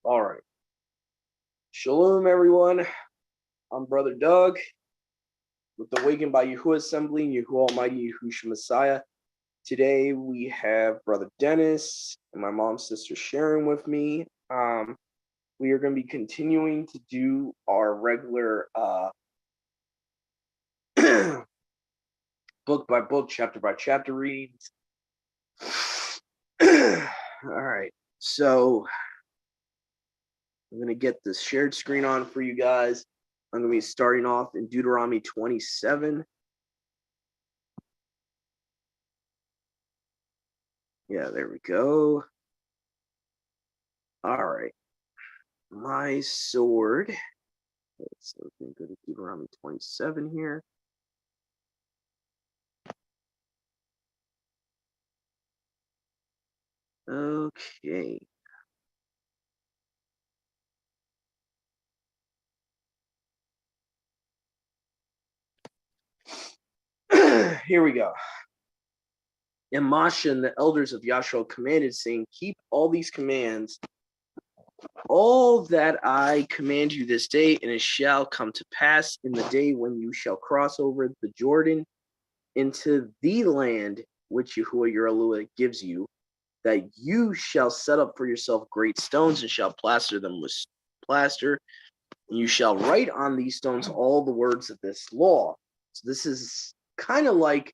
All right. Shalom, everyone. I'm Brother Doug with the Awakened by Yahuwah Assembly and Yahuwah Almighty Yahushua Messiah. Today we have Brother Dennis and my mom's sister Sharon with me. We are going to be continuing to do our regular book by book, chapter by chapter reads. All right. So I'm going to get this shared screen on for you guys. I'm going to be starting off in Deuteronomy 27. Yeah, there we go. All right. My sword. So we can go to Deuteronomy 27 here. Okay. Here we go. And Moshe and the elders of Yashar commanded, saying, keep all these commands, all that I command you this day, and it shall come to pass in the day when you shall cross over the Jordan into the land which Yahuwah your Elohim gives you, that you shall set up for yourself great stones and shall plaster them with plaster. And you shall write on these stones all the words of this law. So this is kind of like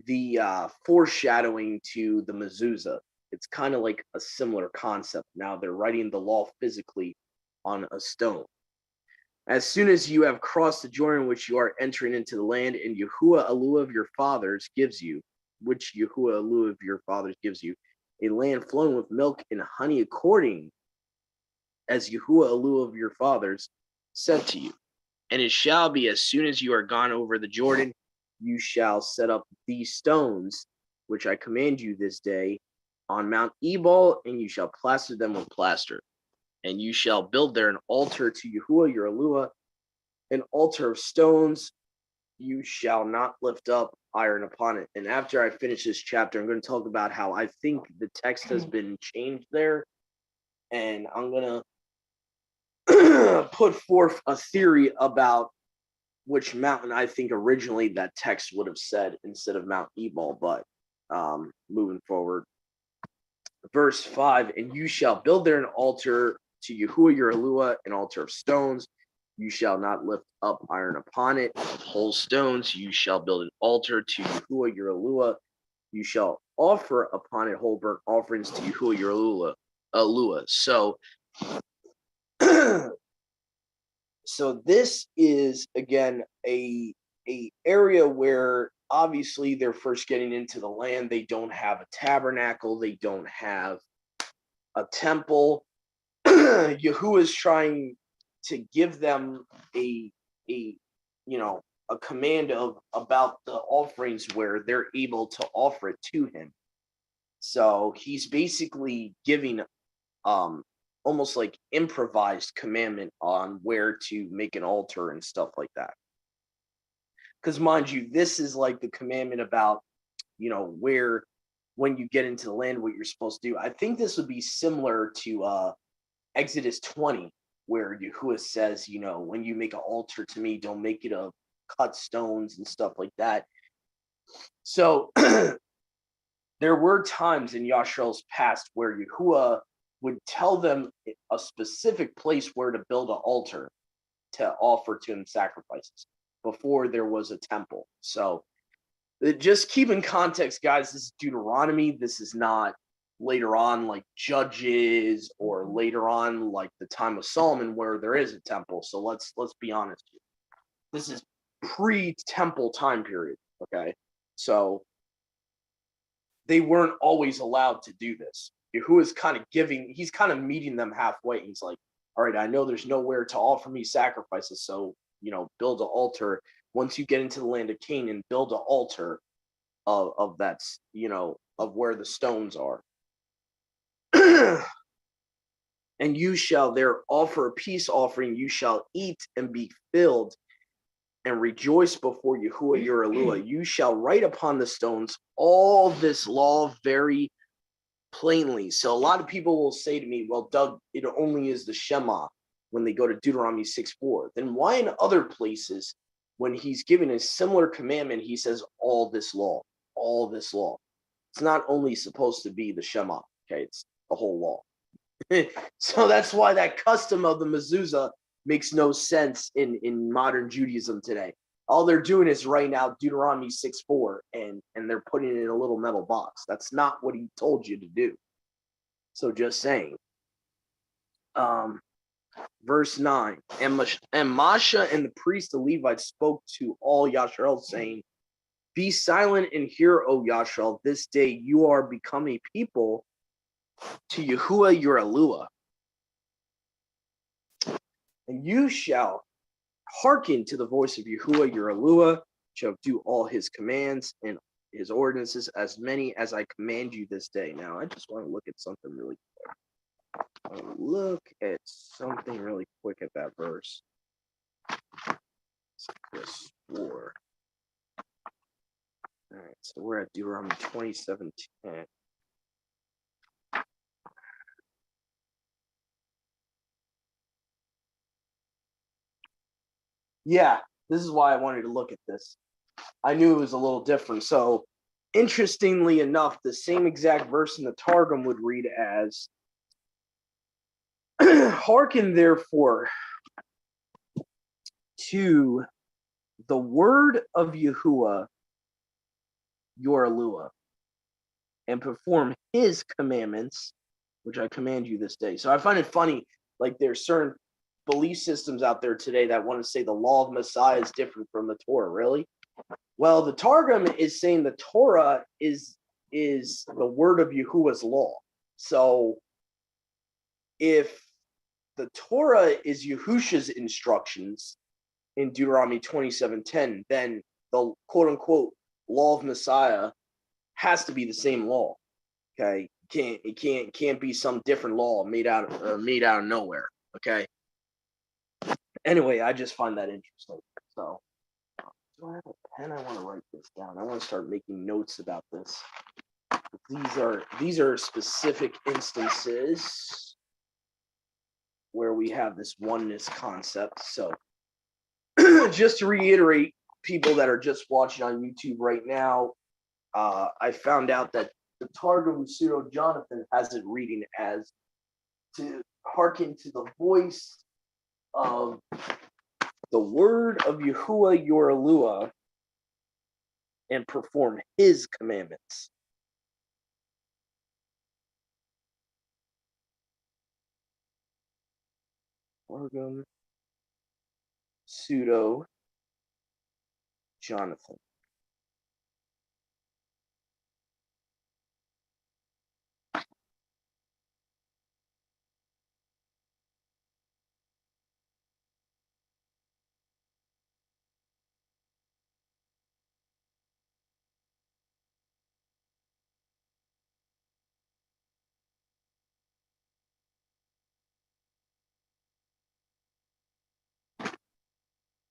the foreshadowing to the mezuzah. It's kind of like a similar concept. Now they're writing the law physically on a stone. As soon as you have crossed the Jordan, which you are entering into the land, and Yahuwah Elohim of your fathers gives you, which Yahuwah Elohim of your fathers gives you, a land flowing with milk and honey, according as Yahuwah Elohim of your fathers said to you. And it shall be, as soon as you are gone over the Jordan, you shall set up these stones, which I command you this day, on Mount Ebal, and you shall plaster them with plaster. And you shall build there an altar to Yahuwah your Elohim, an altar of stones. You shall not lift up iron upon it. And after I finish this chapter, I'm going to talk about how I think the text has been changed there. And I'm going to put forth a theory about which mountain I think originally that text would have said instead of Mount Ebal. But moving forward, verse 5, and you shall build there an altar to Yahuwah your Elohim, an altar of stones. You shall not lift up iron upon it. Of whole stones you shall build an altar to Yahuwah your Elohim. You shall offer upon it whole burnt offerings to Yahuwah your Elohim. So this is again a area where obviously they're first getting into the land. They don't have a tabernacle. They don't have a temple. Yahuwah is trying to give them a command of about the offerings where they're able to offer it to him. So he's basically giving almost like improvised commandment on where to make an altar and stuff like that. Because mind you, this is like the commandment about, where when you get into the land, what you're supposed to do. I think this would be similar to Exodus 20, where Yahuwah says, when you make an altar to me, don't make it of cut stones and stuff like that. So there were times in Yashar's past where Yahuwah would tell them a specific place where to build an altar to offer to him sacrifices before there was a temple. So just keep in context, guys, this is Deuteronomy. This is not later on like Judges or later on like the time of Solomon where there is a temple. So let's be honest here. This is pre-temple time period, okay? So they weren't always allowed to do this. Yahuwah is he's kind of meeting them halfway. He's like, all right, I know there's nowhere to offer me sacrifices, so, build an altar. Once you get into the land of Canaan, build an altar of that, of where the stones are. And you shall there offer a peace offering. You shall eat and be filled and rejoice before Yahuwah your Elohim. You shall write upon the stones all this law very plainly. So a lot of people will say to me, well, Doug, it only is the Shema when they go to Deuteronomy 6:4. Then why in other places, when he's given a similar commandment, he says all this law, all this law? It's not only supposed to be the Shema, okay? It's the whole law. So that's why that custom of the mezuzah makes no sense in modern Judaism today. All they're doing is writing out Deuteronomy 6:4 and they're putting it in a little metal box. That's not what he told you to do. So just saying. Verse 9, and Masha and the priest, the Levites, spoke to all Yashrael, saying, be silent and hear, O Yashrael, this day you are become a people to Yahuwah your Eluah. And you shall hearken to the voice of Yahuwah your Eluah, shall do all his commands and his ordinances, as many as I command you this day. Now, I just want to look at something really quick. Look at something really quick at that verse. Verse 4. All right, so we're at Deuteronomy 27:10. Yeah, this is why I wanted to look at this. I knew it was a little different. So, interestingly enough, the same exact verse in the Targum would read as, hearken therefore to the word of Yahuwah your Eluah, and perform his commandments, which I command you this day. So I find it funny, like there's certain belief systems out there today that want to say the law of Messiah is different from the Torah. Really? Well, the Targum is saying the Torah is the word of Yahuwah's law. So if the Torah is Yahusha's instructions in Deuteronomy 27:10, then the quote unquote law of Messiah has to be the same law. Okay, it can't be some different law made out of nowhere. Okay. Anyway, I just find that interesting. So, do I have a pen? I want to write this down. I want to start making notes about this. These are specific instances where we have this oneness concept. So, just to reiterate, people that are just watching on YouTube right now, I found out that the Targum Pseudo Jonathan has it reading as to hearken to the voice of the word of Yahuwah your Eluah and perform his commandments. Targum Pseudo Jonathan.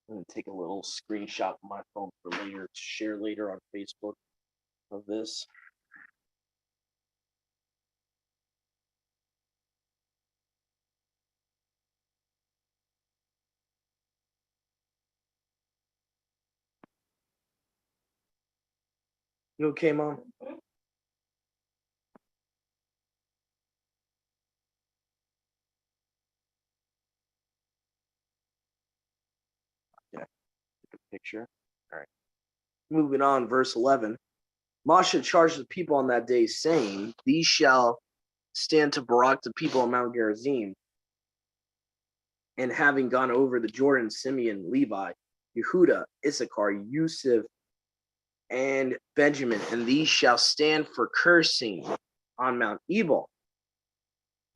I'm going to take a little screenshot of my phone for later to share later on Facebook of this. You okay, Mom? Yeah, take a picture. All right. Moving on, verse 11. Moshe charged the people on that day, saying, these shall stand to Barak the people on Mount Gerizim, and having gone over the Jordan, Simeon, Levi, Yehuda, Issachar, Yusuf, and Benjamin, and these shall stand for cursing on Mount Ebal.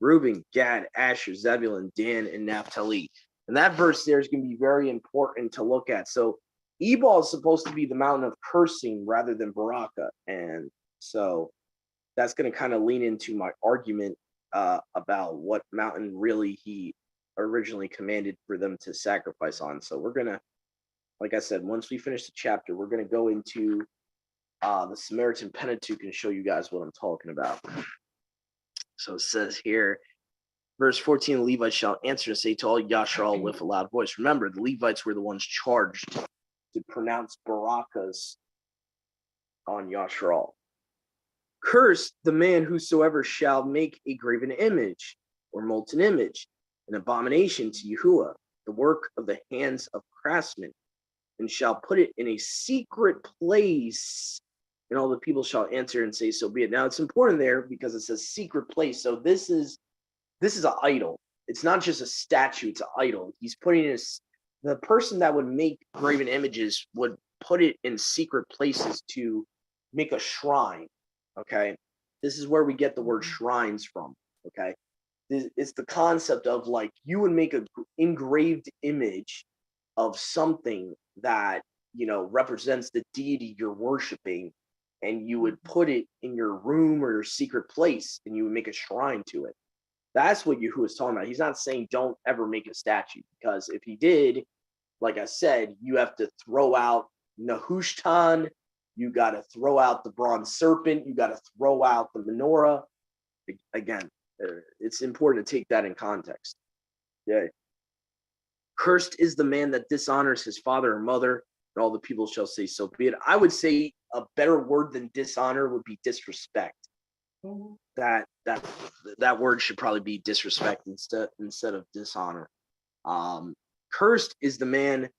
Reuben, Gad, Asher, Zebulun, Dan, and Naphtali. And that verse there is going to be very important to look at. So Ebal is supposed to be the mountain of cursing rather than Baraka. And so that's going to kind of lean into my argument about what mountain really he originally commanded for them to sacrifice on. So we're going to, like I said, once we finish the chapter, we're going to go into the Samaritan Pentateuch and show you guys what I'm talking about. So it says here, verse 14, the Levites shall answer and say to all Yashar with a loud voice. Remember, the Levites were the ones charged to pronounce barakas on Yashar. Cursed the man whosoever shall make a graven image or molten image, an abomination to Yahuwah, the work of the hands of craftsmen, and shall put it in a secret place, and all the people shall answer and say, so be it. Now it's important there because it says secret place. So this is an idol. It's not just a statue, it's an idol. He's putting it, the person that would make graven images would put it in secret places to make a shrine. Okay, this is where we get the word shrines from. Okay, it's the concept of like you would make an engraved image of something that represents the deity you're worshiping, and you would put it in your room or your secret place, and you would make a shrine to it. That's what Yahuwah is talking about. He's not saying don't ever make a statue, because if he did, like I said, you have to throw out Nehushtan. You got to throw out the bronze serpent. You got to throw out the menorah. Again, it's important to take that in context. Yeah. Cursed is the man that dishonors his father or mother, and all the people shall say, so be it. I would say a better word than dishonor would be disrespect. That word should probably be disrespect instead of dishonor. Cursed is the man.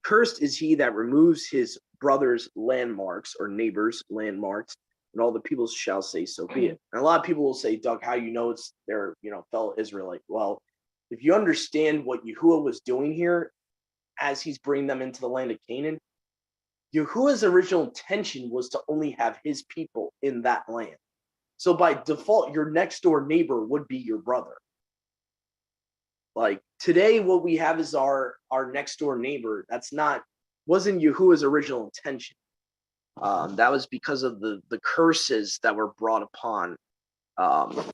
Cursed is he that removes his brother's landmarks or neighbor's landmarks, and all the people shall say, so be it. And a lot of people will say, Doug, how you know it's their fellow Israelite? Well, if you understand what Yahuwah was doing here as he's bringing them into the land of Canaan, Yahuwah's original intention was to only have his people in that land. So by default, your next door neighbor would be your brother. Like today, what we have is our next door neighbor. Wasn't Yahuwah's original intention. That was because of the curses that were brought upon our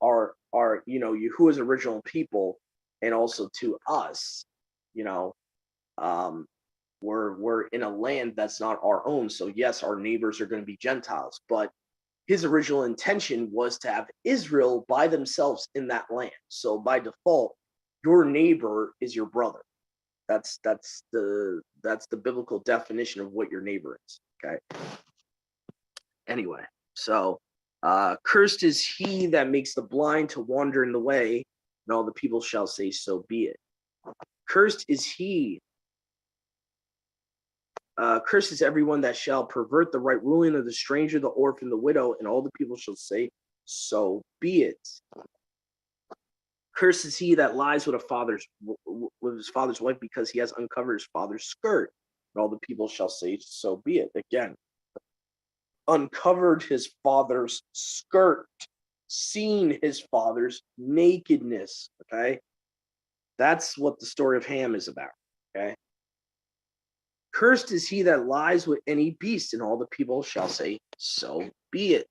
Yahuwah's original people, and also to us. We're in a land that's not our own. So yes, our neighbors are going to be Gentiles, but his original intention was to have Israel by themselves in that land. So by default, your neighbor is your brother. That's the biblical definition of what your neighbor is. Okay. Anyway, so cursed is he that makes the blind to wander in the way, and all the people shall say, so be it. Cursed is he. Cursed is everyone that shall pervert the right ruling of the stranger, the orphan, the widow, and all the people shall say, so be it. Cursed is he that lies with his father's wife, because he has uncovered his father's skirt, and all the people shall say, so be it. Again, uncovered his father's skirt, seen his father's nakedness. Okay, that's what the story of Ham is about. Okay. Cursed is he that lies with any beast, and all the people shall say, so be it.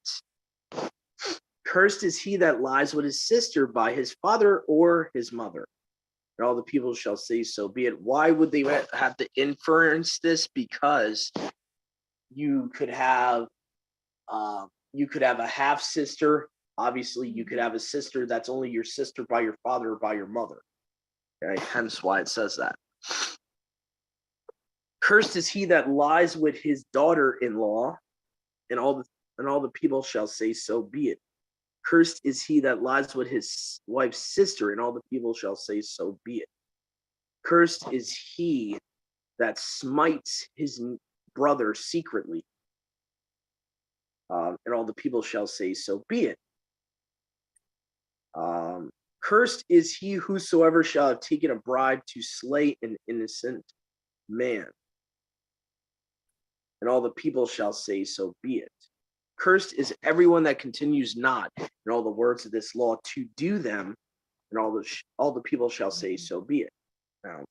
Cursed is he that lies with his sister by his father or his mother, and all the people shall say, so be it. Why would they have to inference this? Because you could have a half sister. Obviously, you could have a sister that's only your sister by your father or by your mother. Okay, hence why it says that. Cursed is he that lies with his daughter-in-law, and all the people shall say, so be it. Cursed is he that lies with his wife's sister, and all the people shall say, so be it. Cursed is he that smites his brother secretly, and all the people shall say, so be it. Cursed is he whosoever shall have taken a bribe to slay an innocent man, and all the people shall say, so be it. Cursed is everyone that continues not in all the words of this law to do them, and all the people shall say, so be it. Now,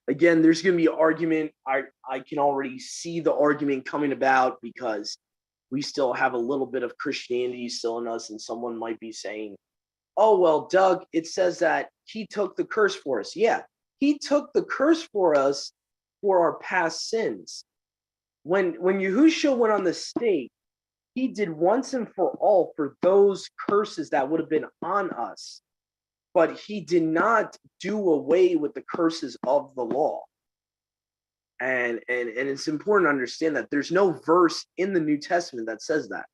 again, there's going to be an argument. I can already see the argument coming about, because we still have a little bit of Christianity still in us, and someone might be saying, oh, well, Doug, it says that he took the curse for us. Yeah, he took the curse for us for our past sins. When Yahushua went on the stake, he did once and for all for those curses that would have been on us, but he did not do away with the curses of the law. And it's important to understand that there's no verse in the New Testament that says that.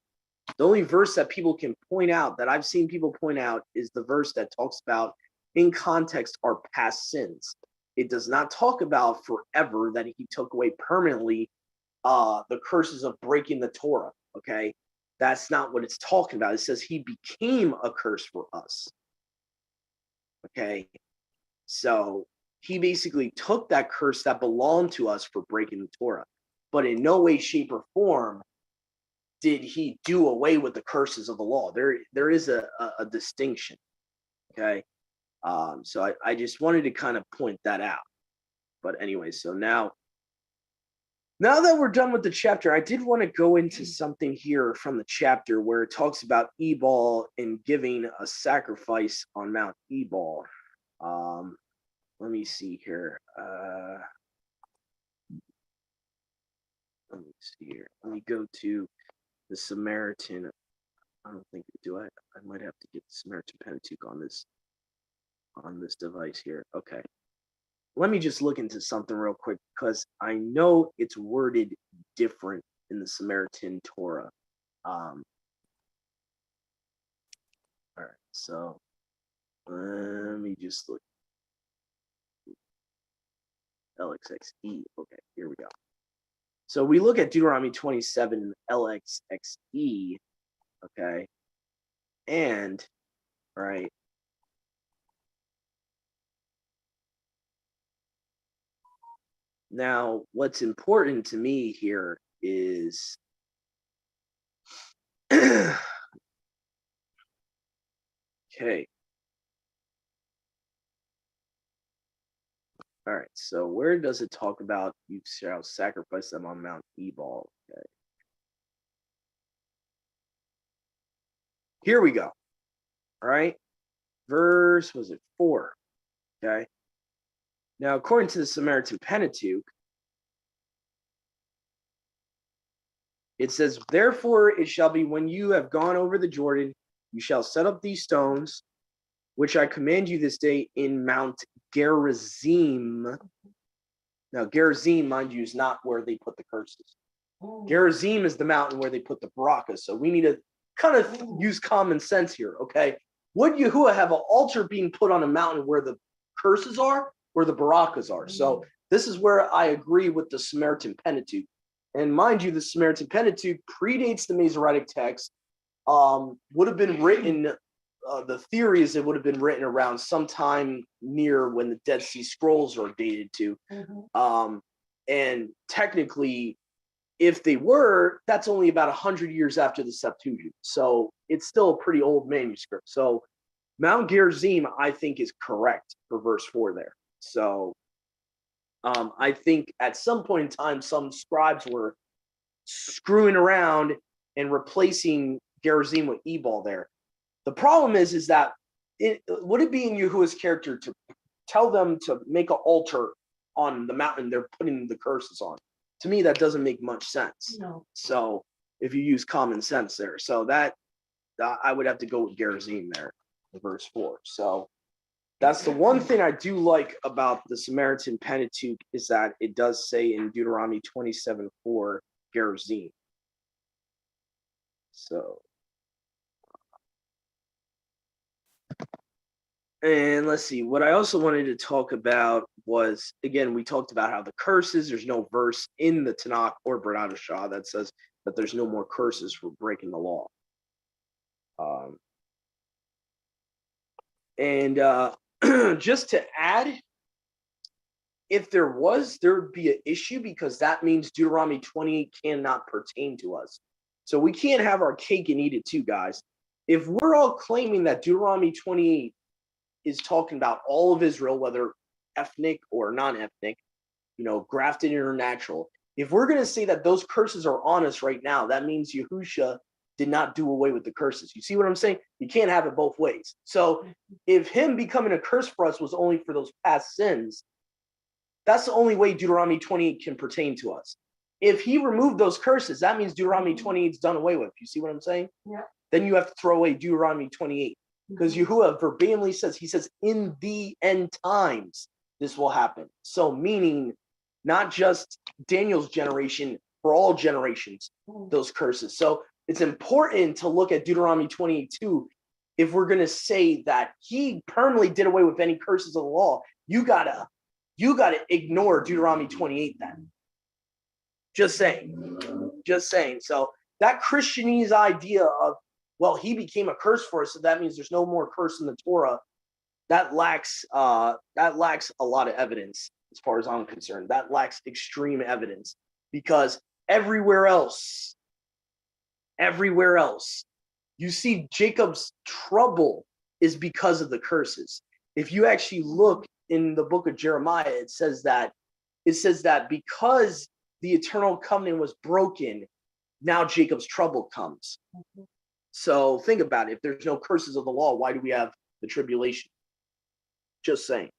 The only verse that people can point out, that I've seen people point out, is the verse that talks about, in context, our past sins. It does not talk about forever, that he took away permanently the curses of breaking the Torah, okay? That's not what it's talking about. It says he became a curse for us, okay? So he basically took that curse that belonged to us for breaking the Torah, but in no way, shape, or form did he do away with the curses of the law. There is a distinction, okay? So I just wanted to kind of point that out. But anyway, so now that we're done with the chapter, I did want to go into something here from the chapter where it talks about Ebal and giving a sacrifice on Mount Ebal. Let me see here. Let me see here. Let me go to the Samaritan. I don't think I might have to get the Samaritan Pentateuch on this device here. Okay. Let me just look into something real quick, because I know it's worded different in the Samaritan Torah. All right, so let me just look. LXXE. Okay, here we go. So we look at Deuteronomy 27 LXXE. Okay, and right. Now, what's important to me here is okay. All right, so where does it talk about you shall sacrifice them on Mount Ebal? Okay. Here we go. All right. Verse, was it 4? Okay. Now, according to the Samaritan Pentateuch, it says, therefore it shall be when you have gone over the Jordan, you shall set up these stones, which I command you this day in Mount Gerizim. Now, Gerizim, mind you, is not where they put the curses. Gerizim is the mountain where they put the barakas. So we need to kind of use common sense here, okay? Would Yahuwah have an altar being put on a mountain where the curses are, where the barakas are? So this is where I agree with the Samaritan Pentateuch. And mind you, the Samaritan Pentateuch predates the Masoretic text, would have been written, the theory is it would have been written around sometime near when the Dead Sea Scrolls are dated to. And technically, if they were, that's only about 100 years after the Septuagint. So it's still a pretty old manuscript. So Mount Gerizim, I think, is correct for verse 4 there. So I think at some point in time, some scribes were screwing around and replacing Gerizim with Ebal there. The problem is that would it be in Yahuwah's character to tell them to make an altar on the mountain they're putting the curses on? To me, that doesn't make much sense. No. So if you use common sense there, so that I would have to go with Gerizim there, verse 4. So that's the one thing I do like about the Samaritan Pentateuch, is that it does say in Deuteronomy 27:4 Gerizim. So, and let's see, what I also wanted to talk about was, again, we talked about how the curses, there's no verse in the Tanakh or Brit Hadashah that says that there's no more curses for breaking the law. Just to add, if there would be an issue, because that means Deuteronomy 28 cannot pertain to us. So we can't have our cake and eat it too, guys. If we're all claiming that Deuteronomy 28 is talking about all of Israel, whether ethnic or non-ethnic, grafted in or natural, if we're going to say that those curses are on us right now, that means Yahusha did not do away with the curses. You see what I'm saying? You can't have it both ways. So if him becoming a curse for us was only for those past sins, that's the only way Deuteronomy 28 can pertain to us. if he removed those curses, that means Deuteronomy 28 is done away with. You see what I'm saying? Yeah. Then you have to throw away Deuteronomy 28. Because Yahuwah verbatimly says, he says, in the end times, this will happen. So meaning not just Daniel's generation, for all generations, those curses. So it's important to look at Deuteronomy 28 too. If we're going to say that he permanently did away with any curses of the law, you gotta ignore Deuteronomy 28 then. Just saying. So that Christianese idea of, well, he became a curse for us, so that means there's no more curse in the Torah, that lacks a lot of evidence as far as I'm concerned. That lacks extreme evidence, because everywhere else, you see Jacob's trouble is because of the curses. If you actually look in the book of Jeremiah, it says that because the eternal covenant was broken, now Jacob's trouble comes. So think about it. If there's no curses of the law, why do we have the tribulation? Just saying.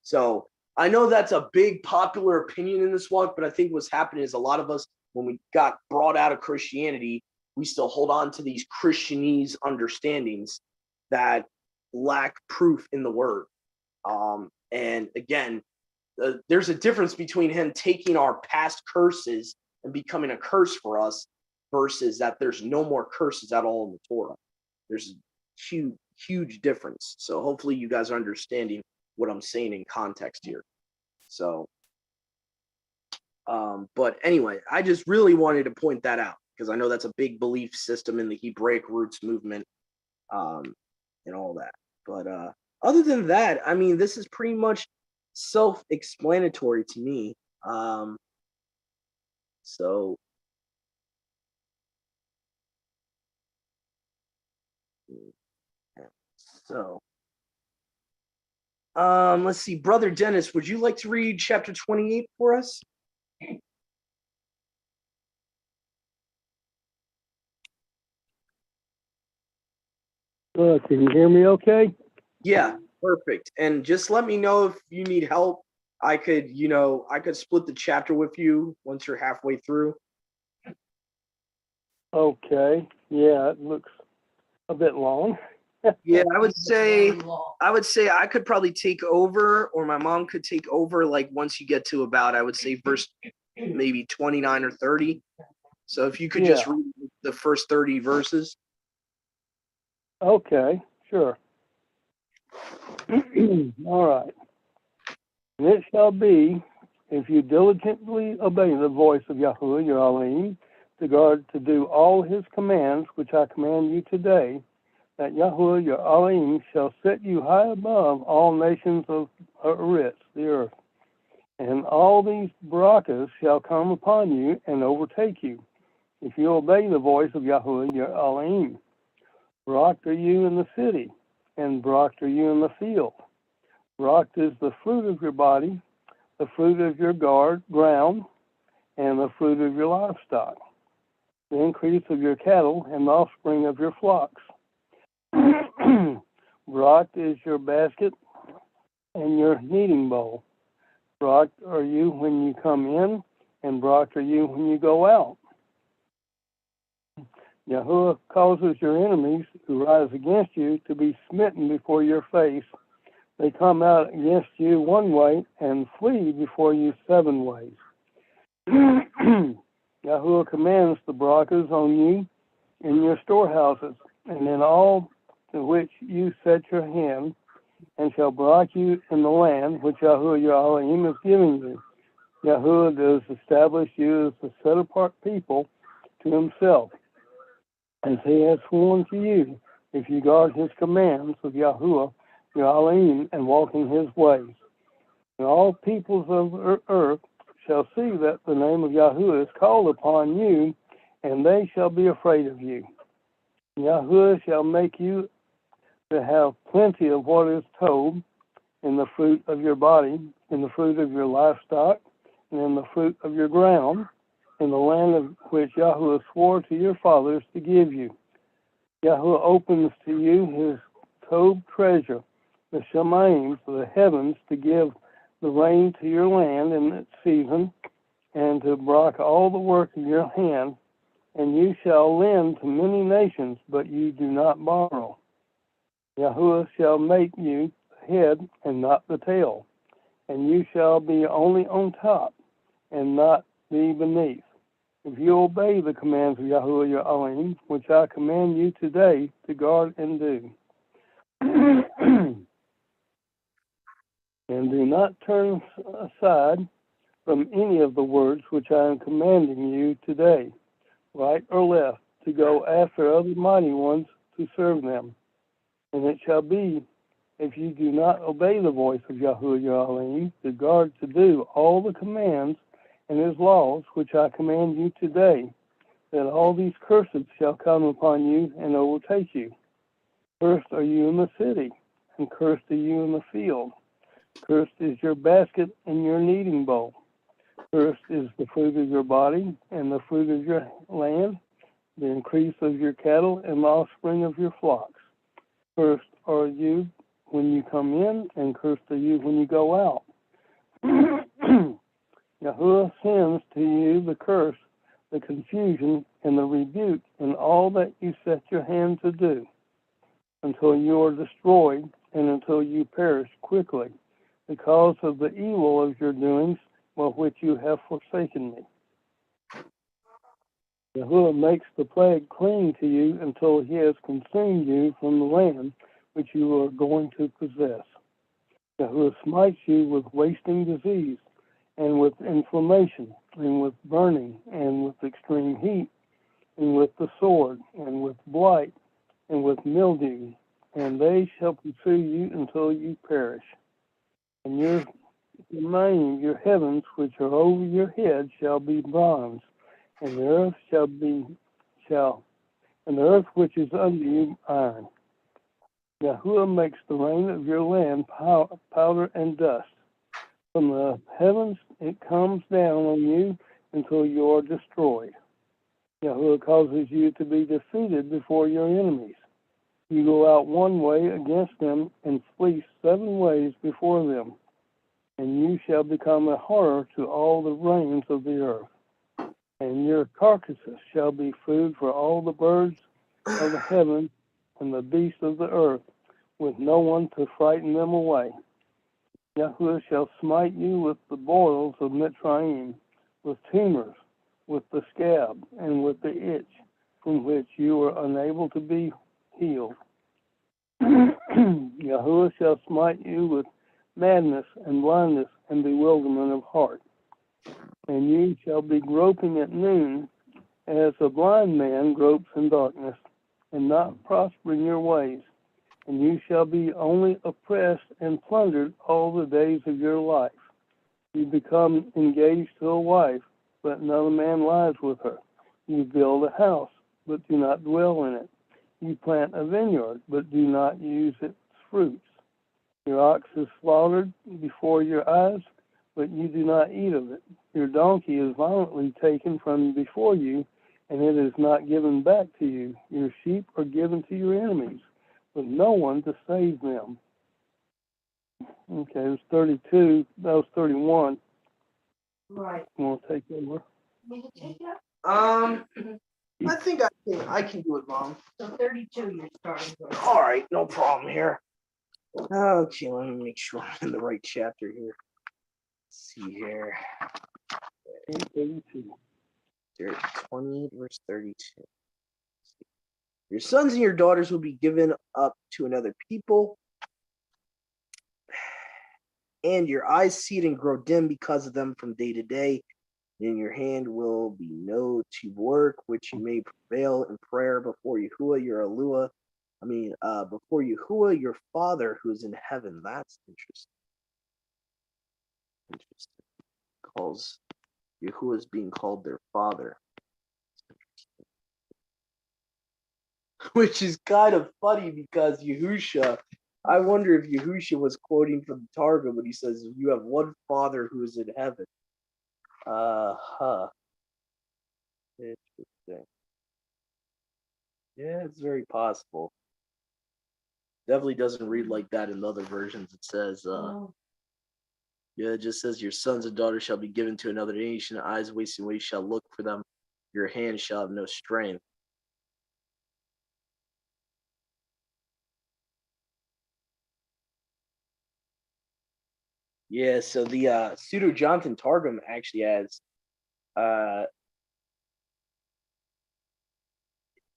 So I know that's a big popular opinion in this walk, but I think what's happening is a lot of us, when we got brought out of Christianity, we still hold on to these Christianese understandings that lack proof in the word. And again, there's a difference between him taking our past curses and becoming a curse for us versus that there's no more curses at all in the Torah. There's a huge difference. So hopefully you guys are understanding what I'm saying in context here. So, but anyway, I just really wanted to point that out because I know that's a big belief system in the Hebraic roots movement, and all that. But other than that, I mean, this is pretty much self-explanatory to me. So let's see, Brother Dennis, would you like to read chapter 28 for us? Can you hear me okay? Yeah, perfect. And just let me know if you need help. I could split the chapter with you once you're halfway through. Okay. Yeah, it looks a bit long. Yeah, I would say I could probably take over, or my mom could take over, like once you get to about, I would say, verse maybe 29 or 30. So if you could just read the first 30 verses. Okay, sure. All right. And it shall be, if you diligently obey the voice of Yahuwah your Elohim, to do all his commands which I command you today, that Yahuwah your Elohim shall set you high above all nations of Eretz, the earth. And all these barakas shall come upon you and overtake you, if you obey the voice of Yahuwah your Elohim. Barak are you in the city, and Barak are you in the field. Barak is the fruit of your body, the fruit of your ground, and the fruit of your livestock, the increase of your cattle, and the offspring of your flocks. Barak is your basket and your kneading bowl. Barak are you when you come in, and Barak are you when you go out. Yahuwah causes your enemies who rise against you to be smitten before your face. They come out against you one way and flee before you 7 ways. Yahuwah commands the barakas on you in your storehouses and in all to which you set your hand, and shall barak you in the land which Yahuwah your Elohim is giving you. Yahuwah does establish you as a set-apart people to himself, as he has sworn to you, if you guard his commands of Yahuwah your Elohim and walk in his ways. And all peoples of earth shall see that the name of Yahuwah is called upon you, and they shall be afraid of you. Yahuwah shall make you to have plenty of what is told in the fruit of your body, in the fruit of your livestock, and in the fruit of your ground, in the land of which Yahuwah swore to your fathers to give you. Yahuwah opens to you his Tob treasure, the Shemaim, for the heavens, to give the rain to your land in its season, and to Barak all the work of your hand, and you shall lend to many nations, but you do not borrow. Yahuwah shall make you the head and not the tail, and you shall be only on top and not be beneath. If you obey the commands of Yahuwah your Elohim, which I command you today to guard and do. And do not turn aside from any of the words which I am commanding you today, right or left, to go after other mighty ones to serve them. And it shall be, if you do not obey the voice of Yahuwah your Elohim, to guard to do all the commands and his laws which I command you today, that all these curses shall come upon you and overtake you. Cursed are you in the city, and cursed are you in the field. Cursed is your basket and your kneading bowl. Cursed is the fruit of your body and the fruit of your land, the increase of your cattle and the offspring of your flocks. Cursed are you when you come in, and cursed are you when you go out. Yahuwah sends to you the curse, the confusion, and the rebuke in all that you set your hand to do, until you are destroyed and until you perish quickly, because of the evil of your doings, by which you have forsaken me. Yahuwah makes the plague cling to you until he has consumed you from the land which you are going to possess. Yahuwah smites you with wasting disease, and with inflammation, and with burning, and with extreme heat, and with the sword, and with blight, and with mildew, and they shall pursue you until you perish. And your heavens which are over your head shall be bronze, and the earth and the earth which is under you iron. Yahuwah makes the rain of your land powder and dust. From the heavens it comes down on you until you are destroyed. Yahuwah causes you to be defeated before your enemies. You go out one way against them and flee 7 ways before them, and you shall become a horror to all the reigns of the earth. And your carcasses shall be food for all the birds of the heaven and the beasts of the earth, with no one to frighten them away. Yahuwah shall smite you with the boils of Mitzrayim, with tumors, with the scab, and with the itch, from which you are unable to be healed. Yahuwah shall smite you with madness and blindness and bewilderment of heart. And you shall be groping at noon, as a blind man gropes in darkness, and not prosper in your ways. And you shall be only oppressed and plundered all the days of your life. You become engaged to a wife, but another man lies with her. You build a house, but do not dwell in it. You plant a vineyard, but do not use its fruits. Your ox is slaughtered before your eyes, but you do not eat of it. Your donkey is violently taken from before you, and it is not given back to you. Your sheep are given to your enemies, with no one to save them. Okay, it was 32. That was 31. Right. You want to take over? Will you take it up? I think I can do it, Mom. So 32 you're starting with. All right, no problem here. Okay, let me make sure I'm in the right chapter here. Let's see here. 32. 20 verse 32. Your sons and your daughters will be given up to another people, and your eyes see it and grow dim because of them from day to day. In your hand will be no to work, which you may prevail in prayer before Yahuwah your Eluah. Before Yahuwah your Father who is in heaven. That's interesting. Calls Yahuwah is being called their Father. Which is kind of funny because Yahusha, I wonder if Yahusha was quoting from the Targum when he says, "You have one Father who is in heaven." Interesting. Yeah, it's very possible. Definitely doesn't read like that in the other versions. It says, Yeah, it just says your sons and daughters shall be given to another nation, eyes wasting away shall look for them, your hand shall have no strength. Yeah, so the Pseudo Jonathan Targum actually uh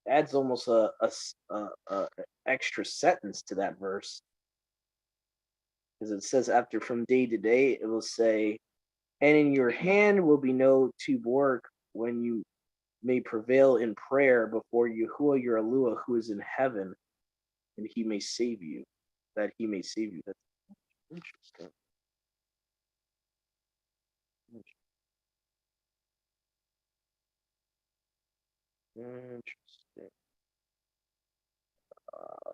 adds almost a extra sentence to that verse, because it says after from day to day it will say, and in your hand will be no to work when you may prevail in prayer before Yahuwah your Alua who is in heaven, and he may save you, that he may save you. That's interesting. Interesting. Uh,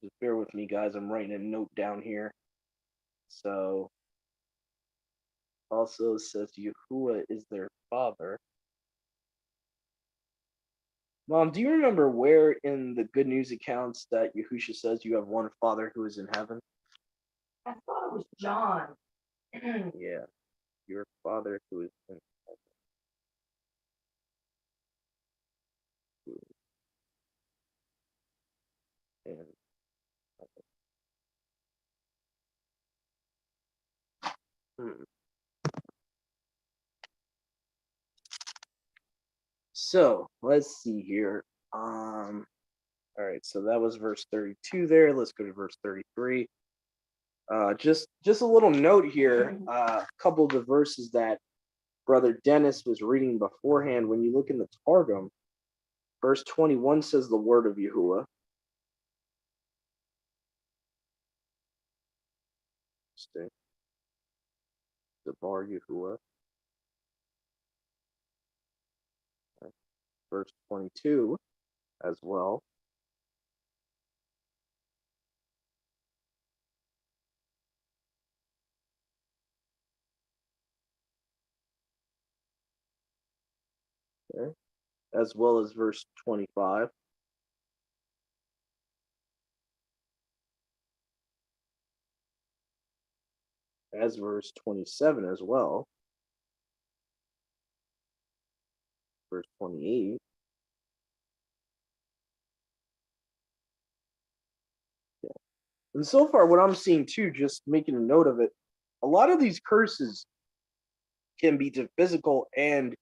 just bear with me, guys. I'm writing a note down here. So, also says Yahuwah is their father. Mom, do you remember where in the Good News accounts that Yahusha says you have one father who is in heaven? I thought it was John. Yeah, your father who is in heaven. Hmm. So let's see here. All right, so that was verse 32 there. Let's go to verse 33. Just a little note here. A couple of the verses that Brother Dennis was reading beforehand. When you look in the Targum, verse 21 says the word of Yahuwah. The bar Yahuwah. Verse 22 as well. Okay. As well as verse 25. As verse 27 as well. Verse 28. Yeah. And so far, what I'm seeing too, just making a note of it, a lot of these curses can be to physical and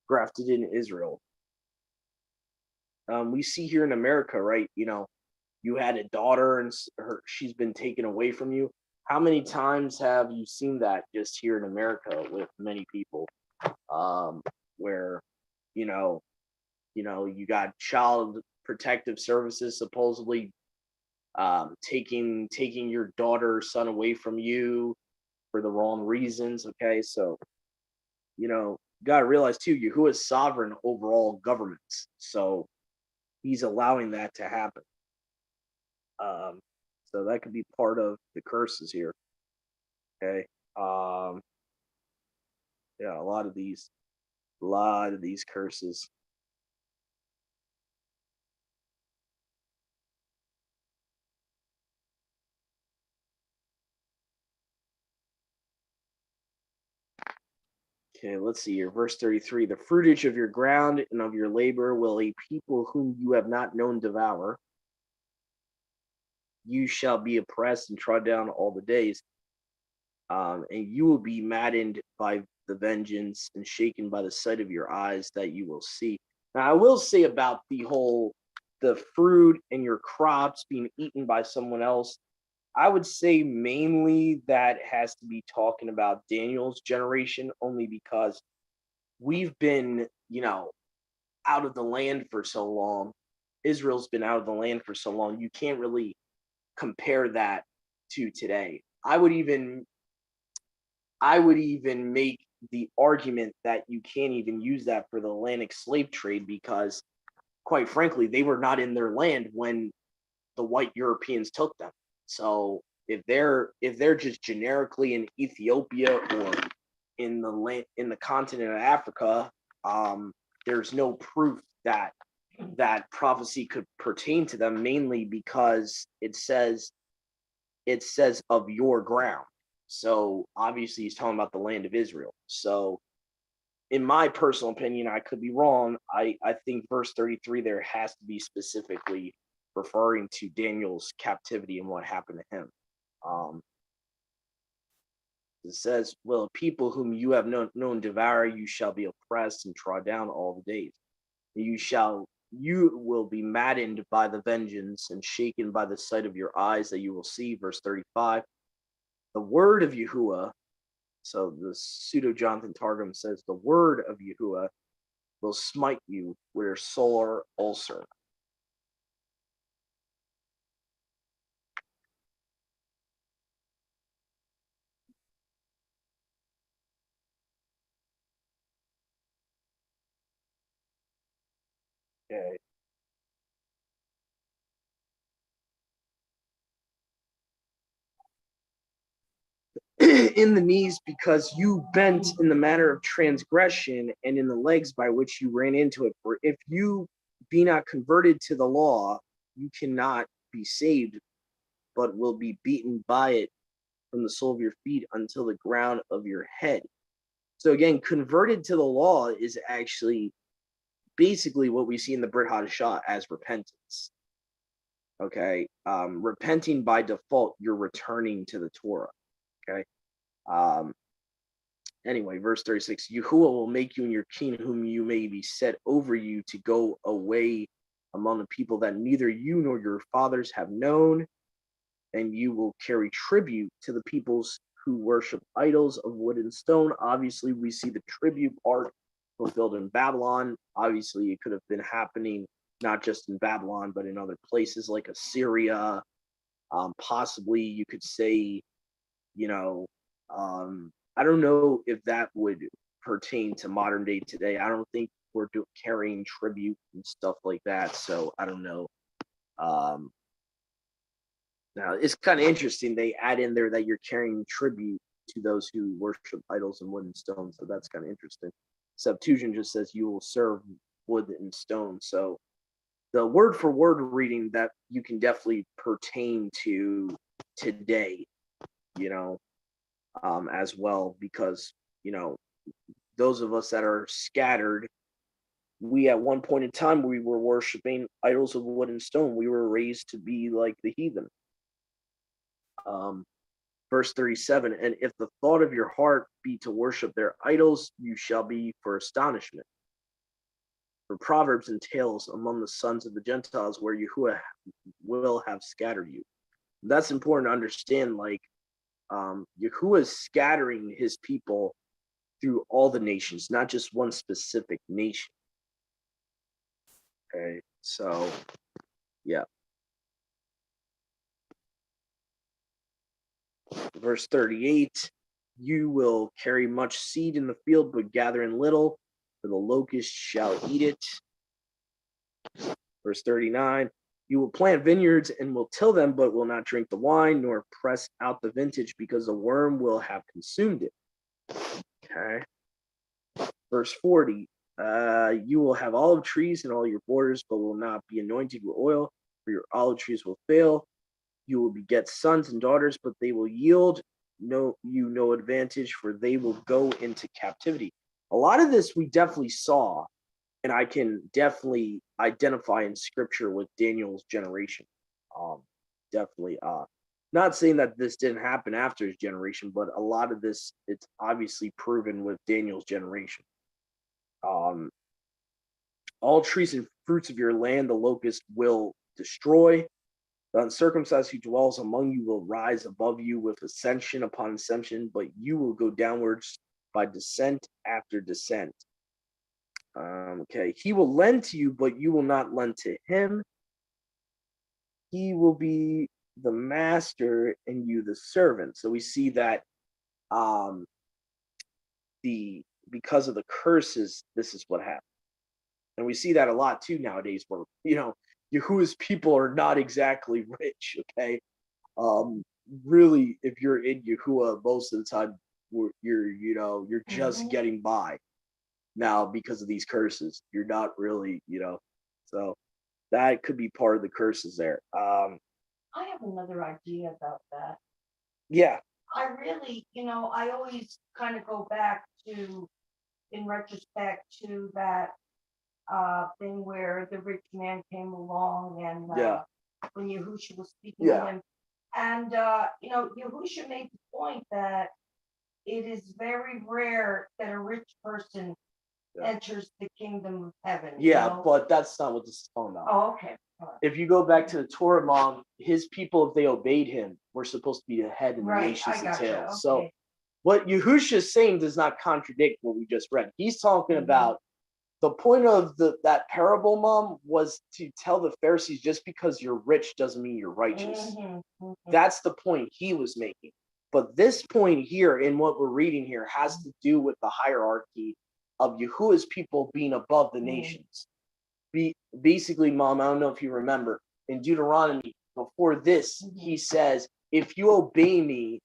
grafted in Israel. We see here in America, right? You had a daughter and she's been taken away from you. How many times have you seen that just here in America with many people, where you know you got child protective services supposedly taking your daughter or son away from you for the wrong reasons. Okay, so you got to realize too, Yahuwah is sovereign over all governments, so he's allowing that to happen. Um, so that could be part of the curses here. Okay. Yeah, a lot of these curses. Okay, let's see here. Verse 33, the fruitage of your ground and of your labor will a people whom you have not known devour. You shall be oppressed and trod down all the days. And you will be maddened by the vengeance and shaken by the sight of your eyes that you will see. Now, I will say about the fruit and your crops being eaten by someone else, I would say mainly that has to be talking about Daniel's generation, only because we've been, out of the land for so long. Israel's been out of the land for so long. You can't really compare that to today. I would even make the argument that you can't even use that for the Atlantic slave trade, because quite frankly, they were not in their land when the white Europeans took them. So if they're just generically in Ethiopia or in the continent of Africa, there's no proof that that prophecy could pertain to them, mainly because it says of your ground. So obviously he's talking about the land of Israel. So in my personal opinion, I could be wrong. I think verse 33 there has to be specifically referring to Daniel's captivity and what happened to him. It says, well, people whom you have known devour, you shall be oppressed and trod down all the days. You will be maddened by the vengeance and shaken by the sight of your eyes that you will see. Verse 35. The word of Yahuwah, so the pseudo Jonathan Targum says, the word of Yahuwah will smite you with a sore ulcer. Okay. In the knees, because you bent in the manner of transgression, and in the legs by which you ran into it. For if you be not converted to the law, you cannot be saved, but will be beaten by it from the sole of your feet until the ground of your head. So again, converted to the law is actually basically what we see in the Brit Hadashah as repentance. Okay, repenting by default, you're returning to the Torah. Okay. Anyway, verse 36, Yahuwah will make you and your king, whom you may be set over you, to go away among the people that neither you nor your fathers have known, and you will carry tribute to the peoples who worship idols of wood and stone. Obviously, we see the tribute part fulfilled in Babylon. Obviously, it could have been happening not just in Babylon, but in other places like Assyria. Possibly, you could say, I don't know if that would pertain to modern day today. I don't think we're carrying tribute and stuff like that. So I don't know. Now it's kind of interesting. They add in there that you're carrying tribute to those who worship idols and wood and stone. So that's kind of interesting. Septuagint just says you will serve wood and stone. So the word for word reading that you can definitely pertain to today, as well, because, those of us that are scattered, we at one point in time, we were worshiping idols of wood and stone. We were raised to be like the heathen. Verse 37, and if the thought of your heart be to worship their idols, you shall be for astonishment. For Proverbs and tales among the sons of the Gentiles, where Yahuwah will have scattered you. That's important to understand. Like, Yahuwah is scattering his people through all the nations, not just one specific nation. Okay, so yeah. Verse 38, you will carry much seed in the field, but gather in little, for the locust shall eat it. Verse 39, you will plant vineyards and will till them, but will not drink the wine, nor press out the vintage, because the worm will have consumed it. Okay. Verse 40, you will have olive trees in all your borders, but will not be anointed with oil, for your olive trees will fail. You will beget sons and daughters, but they will yield no advantage, for they will go into captivity. A lot of this we definitely saw, and I can definitely identify in scripture with Daniel's generation. Definitely. Not saying that this didn't happen after his generation, but a lot of this, it's obviously proven with Daniel's generation. All trees and fruits of your land the locust will destroy. The uncircumcised who dwells among you will rise above you with ascension upon ascension, but you will go downwards by descent after descent. Okay, he will lend to you, but you will not lend to him. He will be the master and you the servant. So we see that because of the curses, this is what happened. And we see that a lot too nowadays, where Yahuwah's people are not exactly rich. Okay, really, if you're in Yahuwah, most of the time you're just getting by. Now, because of these curses, you're not really, So that could be part of the curses there. I have another idea about that. Yeah. I really, I always kind of go back to, in retrospect, to that thing where the rich man came along and Yeah. when Yahusha was speaking to Yeah. him. And, Yahusha made the point that it is very rare that a rich person Yeah. enters the kingdom of heaven. Yeah, but that's not what this is talking about. Oh, okay. If you go back to the Torah, Mom, his people, if they obeyed him, were supposed to be the head and the Right, nations I the gotcha. tail. Okay. So what Yahusha is saying does not contradict what we just read. He's talking about the point of that parable, Mom, was to tell the Pharisees just because you're rich doesn't mean you're righteous. That's the point he was making. But this point here in what we're reading here has to do with the hierarchy of Yahuwah's people being above the nations. Basically, Mom, I don't know if you remember, in Deuteronomy, before this, he says, if you obey me,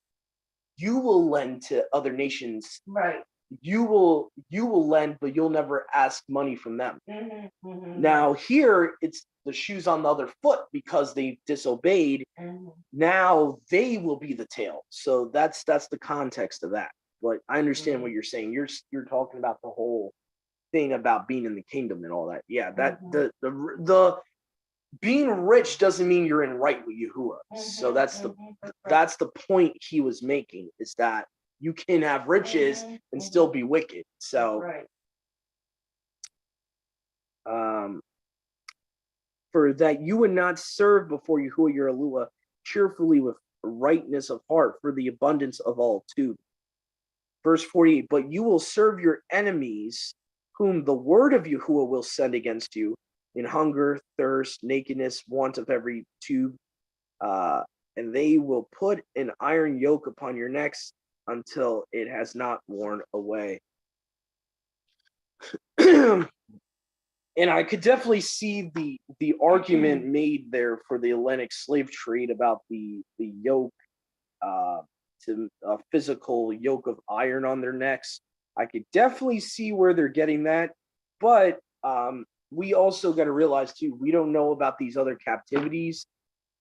you will lend to other nations. Right. You will lend, but you'll never ask money from them. Now here it's the shoes on the other foot because they disobeyed. Now they will be the tail. So that's the context of that. But I understand what you're saying. You're talking about the whole thing about being in the kingdom and all that. Yeah, that the being rich doesn't mean you're in right with Yahuwah. So that's the point he was making, is that you can have riches and still be wicked. So for that you would not serve before Yahuwah your Elohim cheerfully with rightness of heart for the abundance of all too. Verse 48, but you will serve your enemies, whom the word of Yahuwah will send against you, in hunger, thirst, nakedness, want of every tube, and they will put an iron yoke upon your necks until it has not worn away. And I could definitely see the argument made there for the Hellenic slave trade about the yoke, to a physical yoke of iron on their necks. I could definitely see where they're getting that, but we also got to realize too, we don't know about these other captivities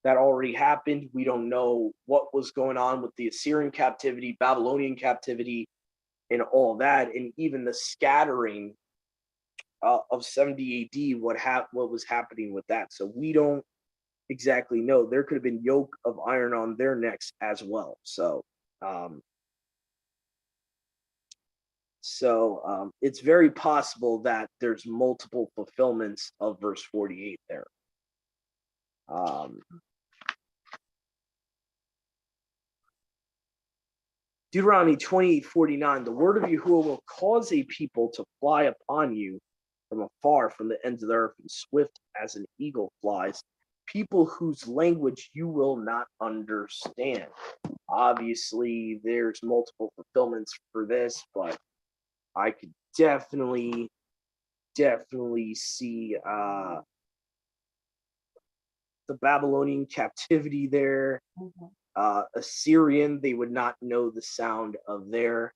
that already happened. We don't know what was going on with the Assyrian captivity, Babylonian captivity, and all that, and even the scattering of 70 AD, what was happening with that. So we don't exactly know. There could have been yoke of iron on their necks as well. So it's very possible that there's multiple fulfillments of verse 48 there. Deuteronomy 28:49, the word of Yahuwah will cause a people to fly upon you from afar, from the ends of the earth, and swift as an eagle flies, people whose language you will not understand. Obviously, there's multiple fulfillments for this, but I could definitely see the Babylonian captivity there. Assyrian, they would not know the sound of their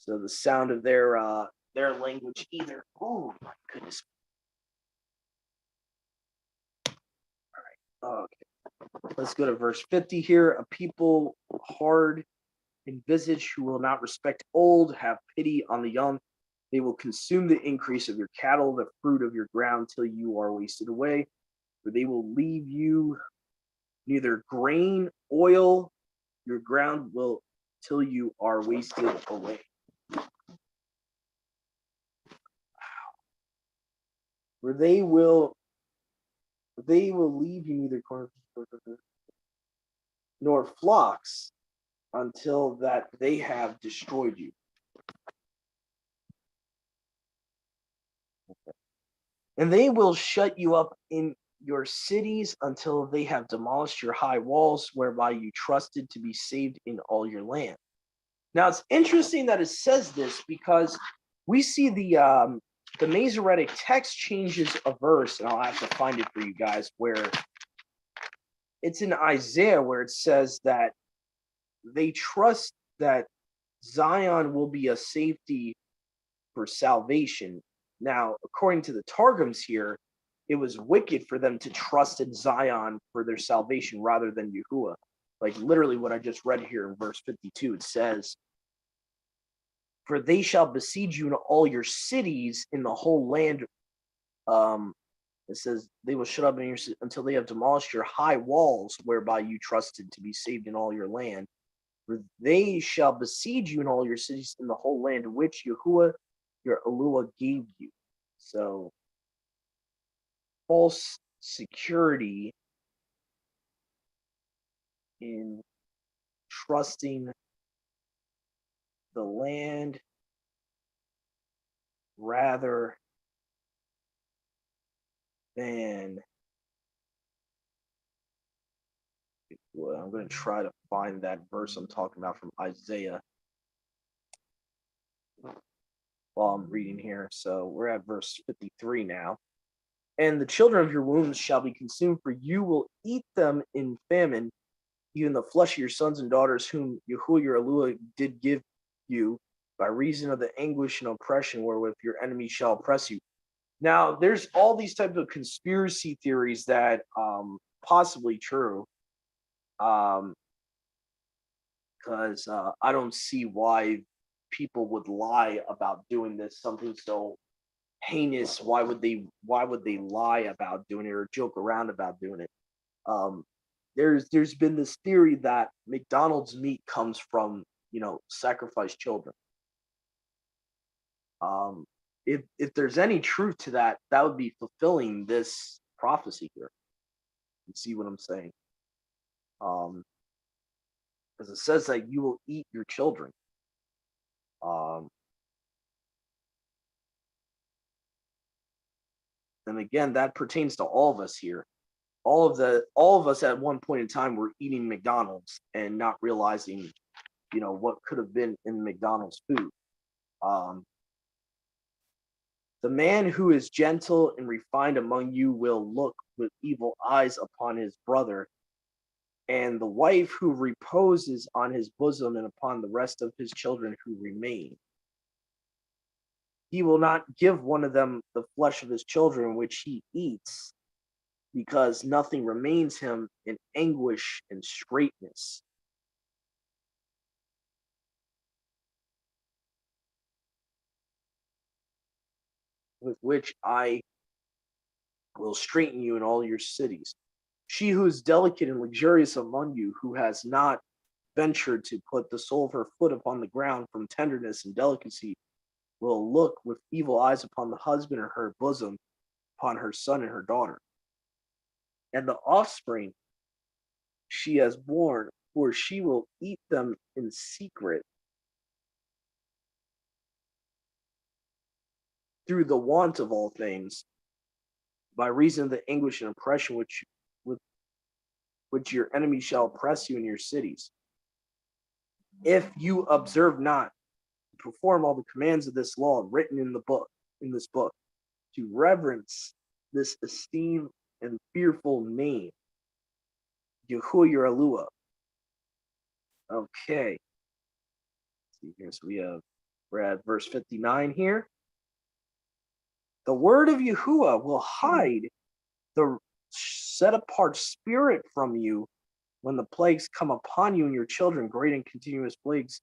the sound of their language either. Oh my goodness. All right. Okay. Let's go to verse 50 here. A people hard in visage who will not respect old, have pity on the young. They will consume the increase of your cattle, the fruit of your ground, till you are wasted away. For they will leave you neither grain, oil, your ground will till you are wasted away. For they will leave you neither corn nor flocks until that they have destroyed you. And they will shut you up in your cities until they have demolished your high walls, whereby you trusted to be saved in all your land. Now, it's interesting that it says this, because we see the Masoretic text changes a verse, and I'll have to find it for you guys, where it's in Isaiah, where it says that they trust that Zion will be a safety for salvation. Now, according to the Targums here, it was wicked for them to trust in Zion for their salvation rather than Yahuwah. Like literally what I just read here in verse 52, it says, "For they shall besiege you in all your cities in the whole land." It says, "They will shut up in your until they have demolished your high walls, whereby you trusted to be saved in all your land. For they shall besiege you in all your cities in the whole land which Yahuwah your Eluah gave you." So false security in trusting the land rather than, well, I'm going to try to find that verse I'm talking about from Isaiah while I'm reading here. So we're at verse 53 now. "And the children of your wombs shall be consumed, for you will eat them in famine, even the flesh of your sons and daughters, whom Yahuwah your Eluah did give you, by reason of the anguish and oppression wherewith your enemies shall oppress you." Now, there's all these types of conspiracy theories that possibly true, because I don't see why people would lie about doing this, something so heinous. Why would they lie about doing it or joke around about doing it? There's been this theory that McDonald's meat comes from, sacrificed children. If there's any truth to that, that would be fulfilling this prophecy here. You see what I'm saying? Because it says that you will eat your children. And again, that pertains to all of us here. All of us at one point in time were eating McDonald's and not realizing, what could have been in McDonald's food. "The man who is gentle and refined among you will look with evil eyes upon his brother, and the wife who reposes on his bosom and upon the rest of his children who remain. He will not give one of them the flesh of his children which he eats, because nothing remains him in anguish and straitness." "With which I will straighten you in all your cities. She who is delicate and luxurious among you, who has not ventured to put the sole of her foot upon the ground from tenderness and delicacy, will look with evil eyes upon the husband of her bosom, upon her son and her daughter, and the offspring she has borne, for she will eat them in secret through the want of all things, by reason of the anguish and oppression which your enemies shall oppress you in your cities. If you observe not to perform all the commands of this law written in this book, to reverence this esteemed and fearful name, Yahuwah your Eluah." Okay. Let's see here. So we're at verse 59 here. "The word of Yahuwah will hide the set apart spirit from you when the plagues come upon you and your children, great and continuous plagues,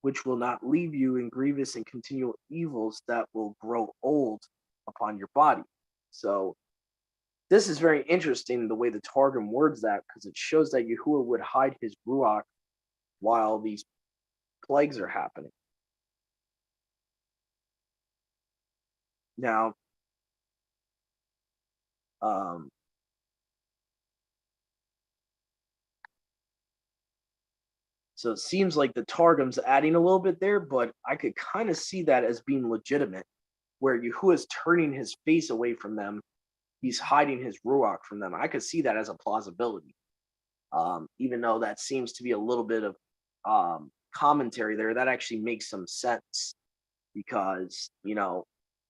which will not leave you in grievous and continual evils that will grow old upon your body." So this is very interesting, the way the Targum words that, because it shows that Yahuwah would hide his Ruach while these plagues are happening. Now, so it seems like the Targum's adding a little bit there, but I could kind of see that as being legitimate, where Yahuwah is turning his face away from them. He's hiding his Ruach from them. I could see that as a plausibility. Even though that seems to be a little bit of commentary there, that actually makes some sense, because,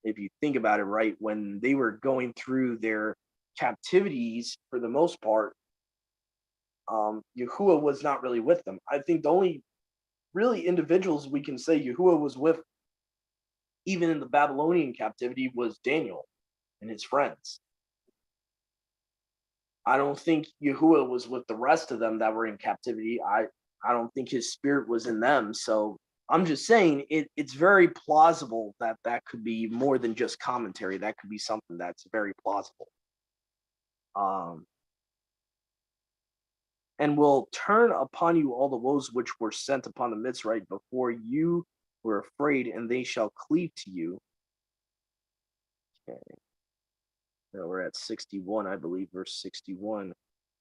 if you think about it, right, when they were going through their captivities, for the most part, Yahuwah was not really with them. I think the only really individuals we can say Yahuwah was with, even in the Babylonian captivity, was Daniel and his friends. I don't think Yahuwah was with the rest of them that were in captivity. I don't think his spirit was in them. So I'm just saying it's very plausible that that could be more than just commentary. That could be something that's very plausible. And will turn upon you all the woes which were sent upon the Mitzrayim before you were afraid, and they shall cleave to you. Okay. Now we're at 61, I believe, verse 61.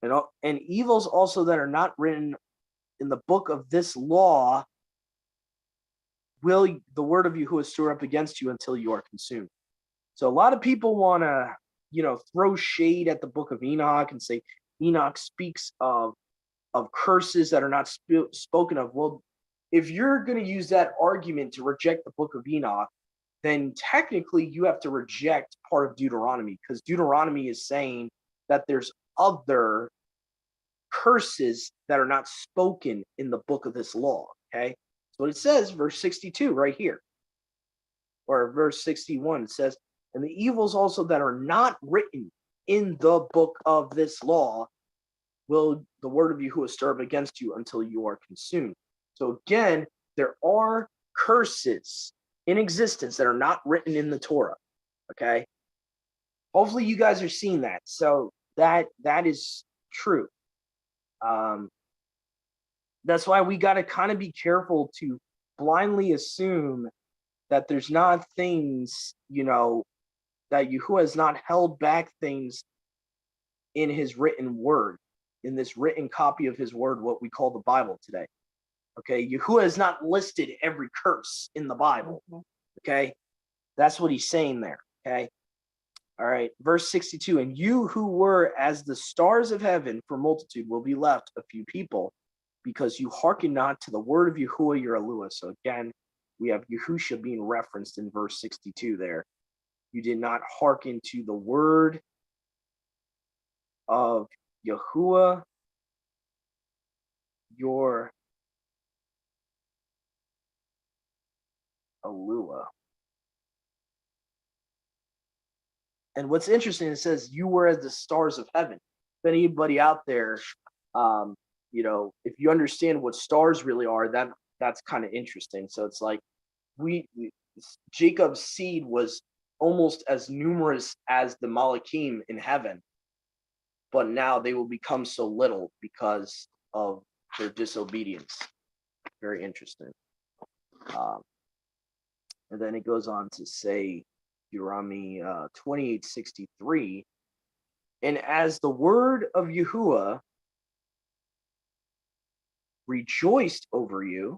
And evils also that are not written in the book of this law will the word of Yahuwah stir up against you until you are consumed. So a lot of people want to, throw shade at the book of Enoch and say Enoch speaks of curses that are not spoken of. Well, if you're going to use that argument to reject the book of Enoch, then technically you have to reject part of Deuteronomy, because Deuteronomy is saying that there's other curses that are not spoken in the book of this law. Okay, so what it says, verse 62 right here, or verse 61, it says, and the evils also that are not written in the book of this law will the word of Yahuwah stir up against you until you are consumed. So again, there are curses in existence that are not written in the Torah. Okay, hopefully you guys are seeing that. So that is true. That's why we got to kind of be careful to blindly assume that there's not things, that Yahuwah has not held back things in his written word, in this written copy of his word, what we call the Bible today. Okay, Yahuwah has not listed every curse in the Bible. Okay, that's what he's saying there. Okay, all right, verse 62, and you who were as the stars of heaven for multitude will be left a few people, because you hearken not to the word of Yahuwah your Elohim. So again, we have Yahusha being referenced in verse 62 there. You did not hearken to the word of Yahuwah your Alua. And what's interesting, it says you were as the stars of heaven. If anybody out there, if you understand what stars really are, that's kind of interesting. So it's like Jacob's seed was almost as numerous as the Malachim in heaven, but now they will become so little because of their disobedience. Very interesting. And then it goes on to say, Deuteronomy 28:63, and as the word of Yahuwah rejoiced over you,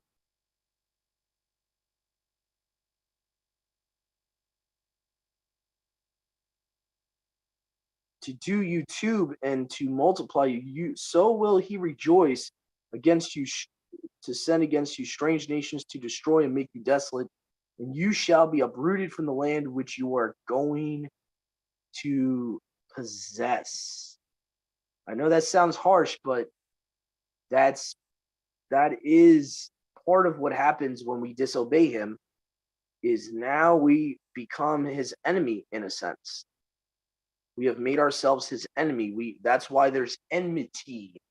to do you tube and to multiply you, so will he rejoice against you, to send against you strange nations to destroy and make you desolate, and you shall be uprooted from the land which you are going to possess. I know that sounds harsh, but that is part of what happens when we disobey him, is now we become his enemy in a sense. We have made ourselves his enemy. That's why there's enmity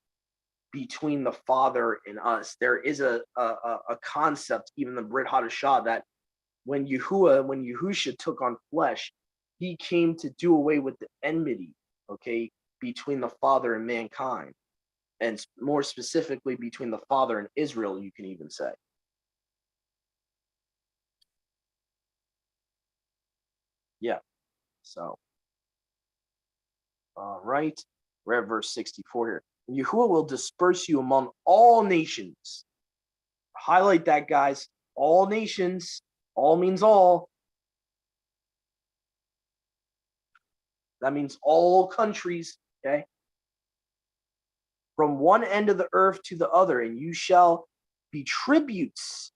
between the Father and us. There is a concept, even the Brit Hadashah, that when Yahusha took on flesh, he came to do away with the enmity, okay, between the Father and mankind, and more specifically between the Father and Israel, you can even say. Yeah, so, all right, we're at verse 64 here. Yahuwah will disperse you among all nations. Highlight that, guys. All nations. All means all. That means all countries, okay? From one end of the earth to the other, and you shall be tributes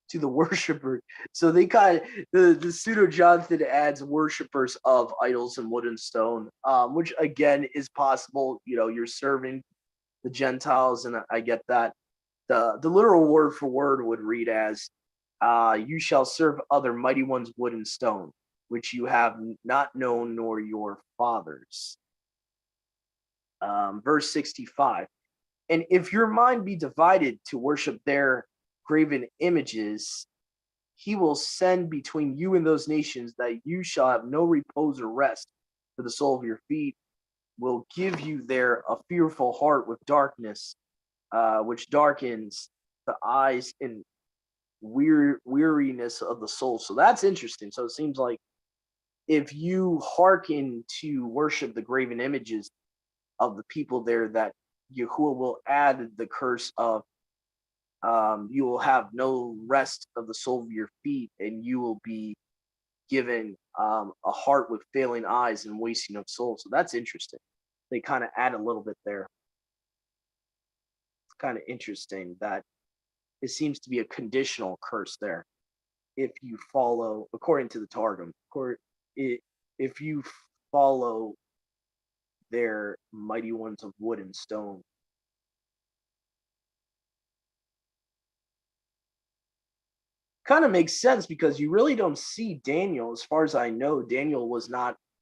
to the worshiper. So they kind of, the Pseudo-Jonathan adds worshipers of idols and wood and stone, which again is possible. You're serving the Gentiles, and I get that. The literal word for word would read as, "You shall serve other mighty ones, wood and stone, which you have not known nor your fathers." Verse 65. And if your mind be divided to worship their graven images, he will send between you and those nations that you shall have no repose or rest for the sole of your feet, will give you there a fearful heart with darkness, which darkens the eyes and weariness of the soul. So that's interesting. So it seems like if you hearken to worship the graven images of the people there, that Yahuwah will add the curse of you will have no rest of the sole of your feet, and you will be given a heart with failing eyes and wasting of soul. So that's interesting. They kind of add a little bit there. It's kind of interesting that it seems to be a conditional curse there. If you follow, according to the Targum, if you follow their mighty ones of wood and stone. Kind of makes sense because you really don't see Daniel. As far as I know, Daniel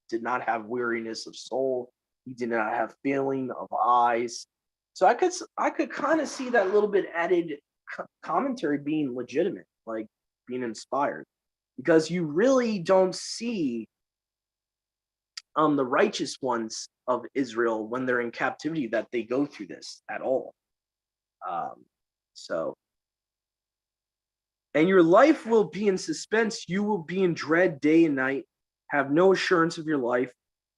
did not have weariness of soul. He did not have feeling of eyes. So I could kind of see that little bit added commentary being legitimate, like being inspired, because you really don't see the righteous ones of Israel when they're in captivity that they go through this at all. So, and your life will be in suspense. You will be in dread day and night, have no assurance of your life.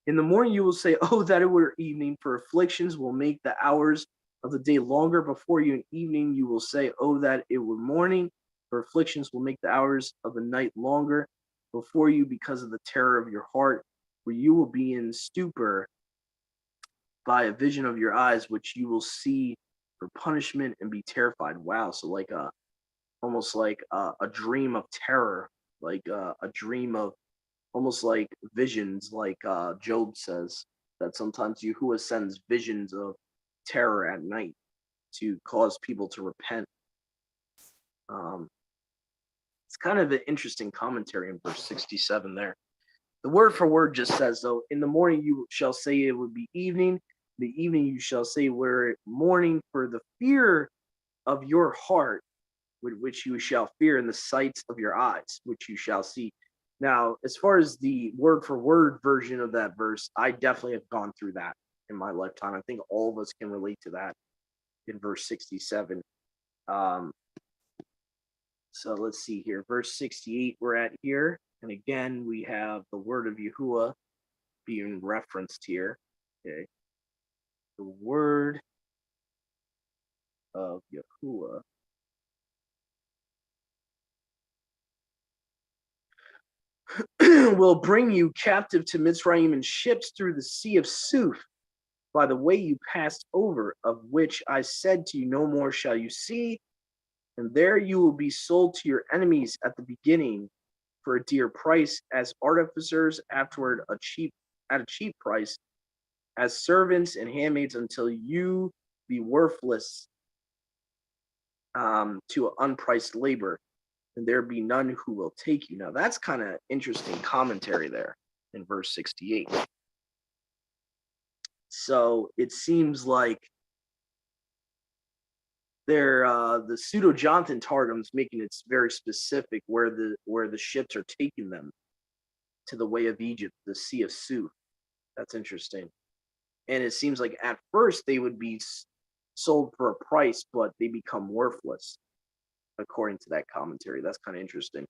In the morning you will say, "Oh, that it were evening," for afflictions will make the hours of the day longer before you. In evening you will say, "Oh, that it were morning," for afflictions will make the hours of the night longer before you because of the terror of your heart, where you will be in stupor by a vision of your eyes, which you will see for punishment and be terrified. Wow. So like almost like a dream of terror, like a dream of almost like visions, like Job says that sometimes Yahuwah sends visions of terror at night to cause people to repent. It's kind of an interesting commentary in verse 67 there. The word for word just says, though, in the morning you shall say it would be evening, the evening you shall say were morning, for the fear of your heart, with which you shall fear, in the sights of your eyes, which you shall see. Now, as far as the word for word version of that verse, I definitely have gone through that in my lifetime. I think all of us can relate to that in verse 67. So let's see here. Verse 68 we're at here. And again, we have the word of Yahuwah being referenced here. Okay. The word of Yahuwah will bring you captive to Mitzrayim in ships through the sea of Suf, by the way you passed over, of which I said to you, no more shall you see, and there you will be sold to your enemies at the beginning for a dear price, as artificers, afterward at a cheap price, as servants and handmaids, until you be worthless to unpriced labor, and there be none who will take you. Now that's kind of interesting commentary there in verse 68. So it seems like the Pseudo-Jonathan Targum's making it very specific where the ships are taking them to the way of Egypt, the Sea of Suf. That's interesting. And it seems like at first they would be sold for a price, but they become worthless, according to that commentary. That's kind of interesting.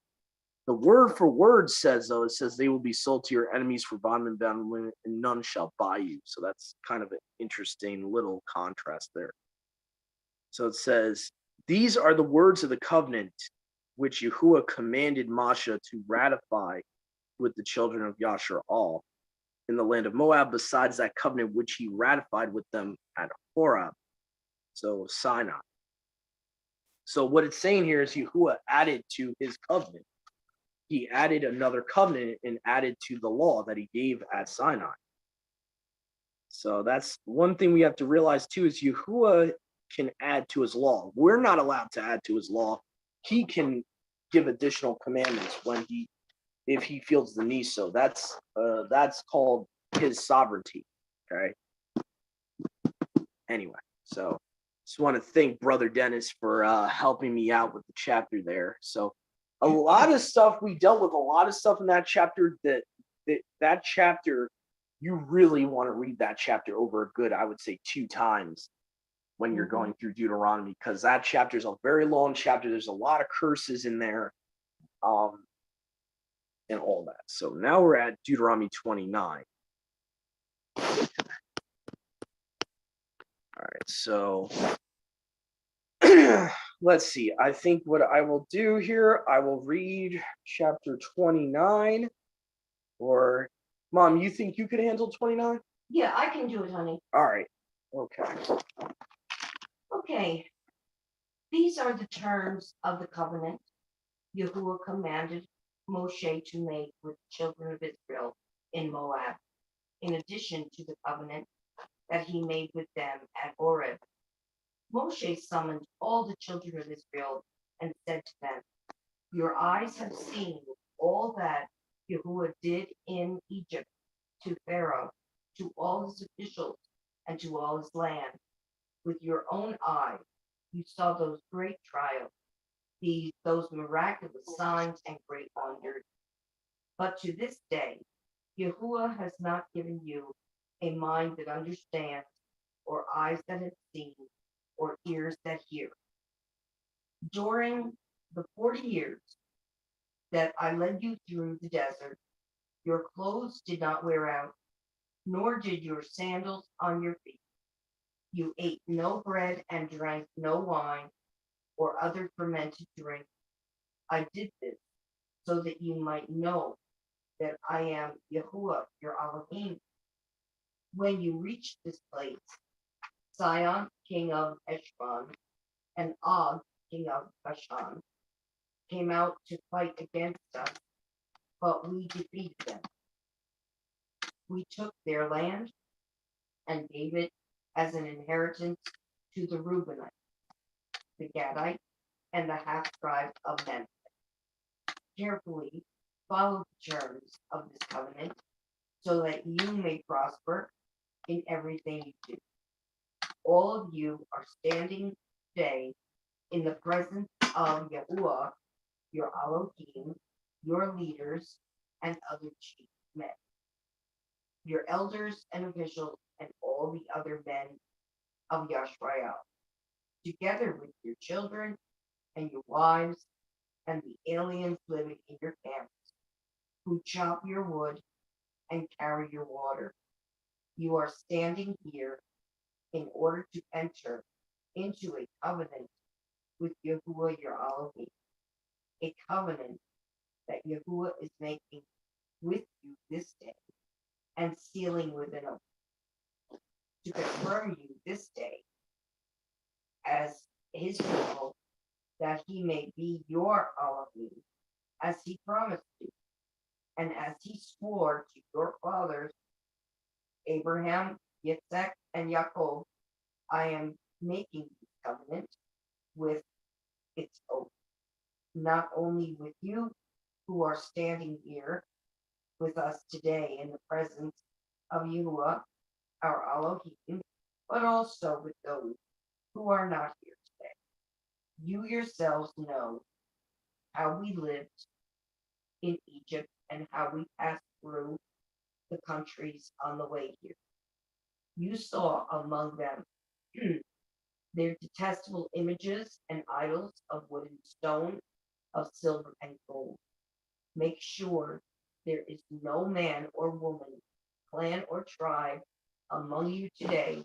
The word for word says, though, it says they will be sold to your enemies for bondmen, bound women, and none shall buy you. So that's kind of an interesting little contrast there. So it says, these are the words of the covenant which Yahuwah commanded Moshe to ratify with the children of Yasharal in the land of Moab, besides that covenant which he ratified with them at Horeb, so Sinai. So what it's saying here is Yahuwah added to his covenant. He added another covenant and added to the law that he gave at Sinai. So that's one thing we have to realize too, is Yahuwah can add to his law. We're not allowed to add to his law. He can give additional commandments if he feels the need. So that's called his sovereignty. Okay. Anyway, so just want to thank Brother Dennis for helping me out with the chapter there. So a lot of stuff we dealt with, a lot of stuff in that chapter that chapter, you really want to read that chapter over a good, I would say, 2 times when you're going through Deuteronomy, because that chapter is a very long chapter. There's a lot of curses in there, and all that. So now we're at Deuteronomy 29. All right, so let's see. I think what I will do here, I will read chapter 29. Or, Mom, you think you could handle 29? Yeah, I can do it, honey. All right. Okay. Okay. These are the terms of the covenant Yahuwah commanded Moshe to make with the children of Israel in Moab, in addition to the covenant that he made with them at Horeb. Moshe summoned all the children of Israel and said to them, your eyes have seen all that Yahuwah did in Egypt to Pharaoh, to all his officials, and to all his land. With your own eyes, you saw those great trials, those miraculous signs and great wonders. But to this day, Yahuwah has not given you a mind that understands, or eyes that have seen, or ears that hear. During the 40 years that I led you through the desert, your clothes did not wear out, nor did your sandals on your feet. You ate no bread and drank no wine or other fermented drink. I did this so that you might know that I am Yahuwah, your Elohim. When you reach this place, Sihon, king of Heshbon, and Og, king of Bashan, came out to fight against us, but we defeated them. We took their land and gave it as an inheritance to the Reubenites, the Gadites, and the half-tribe of Manasseh. Carefully follow the terms of this covenant so that you may prosper in everything you do. All of you are standing today in the presence of Yahuwah, your Elohim, your leaders, and other chief men, your elders and officials, and all the other men of Yashrael, together with your children and your wives and the aliens living in your camps, who chop your wood and carry your water. You are standing here in order to enter into a covenant with Yahuwah your Elohim, a covenant that Yahuwah is making with you this day and sealing with an oath, to confirm you this day as his people, that he may be your Elohim, as he promised you, and as he swore to your fathers, Abraham, Yitzhak, and Yaakov. I am making this covenant with its oath, not only with you who are standing here with us today in the presence of Yahuwah, our Elohim, but also with those who are not here today. You yourselves know how we lived in Egypt and how we passed through the countries on the way here. You saw among them their detestable images and idols of wood and stone, of silver and gold. Make sure there is no man or woman, clan or tribe among you today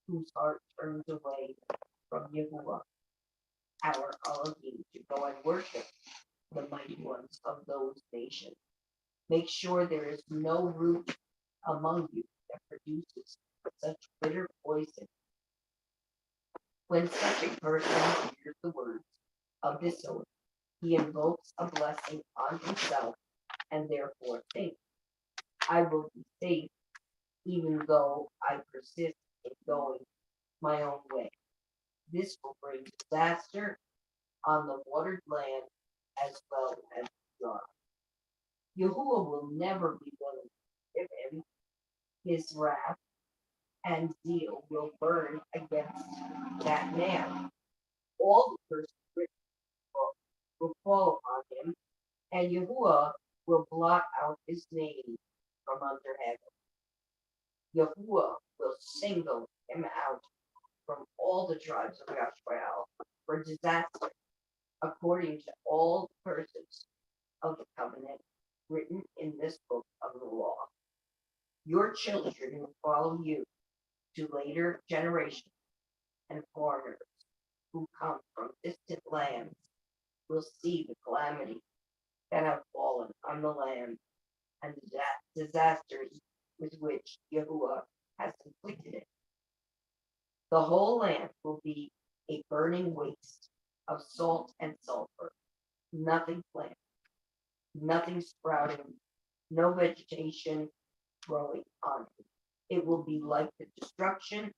whose heart turns away from Yahuwah, our Elohim, to go and worship the mighty ones of those nations. Make sure there is no root among you that produces such bitter poison. When such a person hears the words of this oath, he invokes a blessing on himself and therefore thinks, I will be safe even though I persist in going my own way. This will bring disaster on the watered land as well as dry. Yahuwah will never be willing to give him his wrath, and zeal will burn against that man. All the curses written will fall upon him, and Yahuwah will blot out his name from under heaven. Yahuwah will single him out from all the tribes of Israel for disaster, according to all the curses of the covenant written in this book of the law. Your children who follow you to later generations and foreigners who come from distant lands will see the calamity that have fallen on the land and the disasters with which Yahuwah has inflicted it. The whole land will be a burning waste of salt and sulfur, nothing planted, nothing sprouting, no vegetation growing on it. It will be like the destruction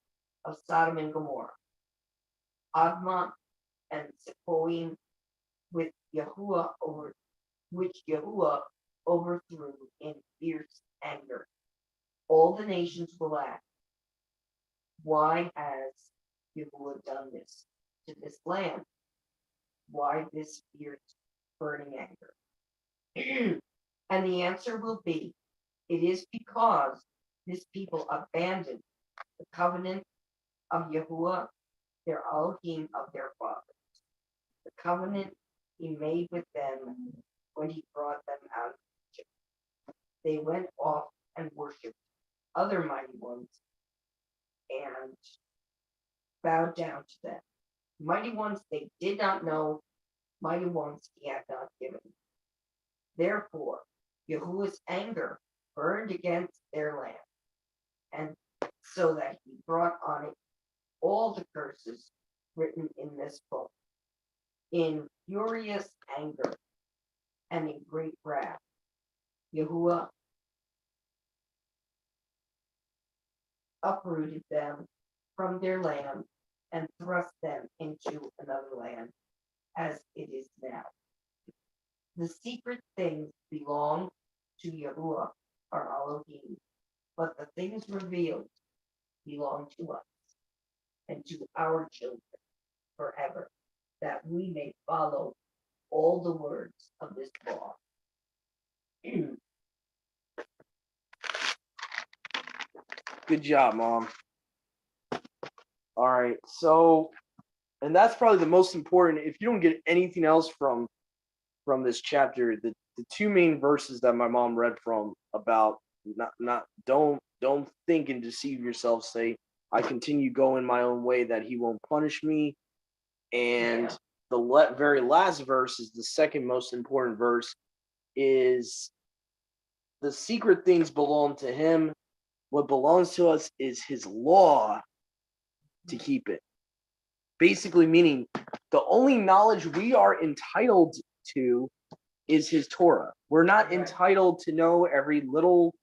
of Sodom and Gomorrah, Admah and Zeboim, with which Yahuwah overthrew in fierce anger. All the nations will ask, why has Yahuwah done this to this land? Why this fierce burning anger? And the answer will be, it is because this people abandoned the covenant of Yahuwah, their Elohim of their fathers, the covenant he made with them when he brought them out of Egypt. They went off and worshipped other mighty ones and bowed down to them. Mighty ones they did not know, mighty ones he had not given. Therefore, Yahuwah's anger burned against their land, and so that he brought on it all the curses written in this book, in furious anger and in great wrath. Yahuwah uprooted them from their land and thrust them into another land, as it is now. The secret things belong to Yahuwah, our Elohim, but the things revealed belong to us and to our children forever, that we may follow all the words of this law. Good job, Mom. All right, so, and that's probably the most important. If you don't get anything else from this chapter, the two main verses that my mom read from about don't think and deceive yourself. Say, I continue going my own way, that he won't punish me. And Yeah. the very last verse is the second most important verse, is the secret things belong to him. What belongs to us is his law to keep it. Basically meaning the only knowledge we are entitled to is his Torah. We're not Right. entitled to know every little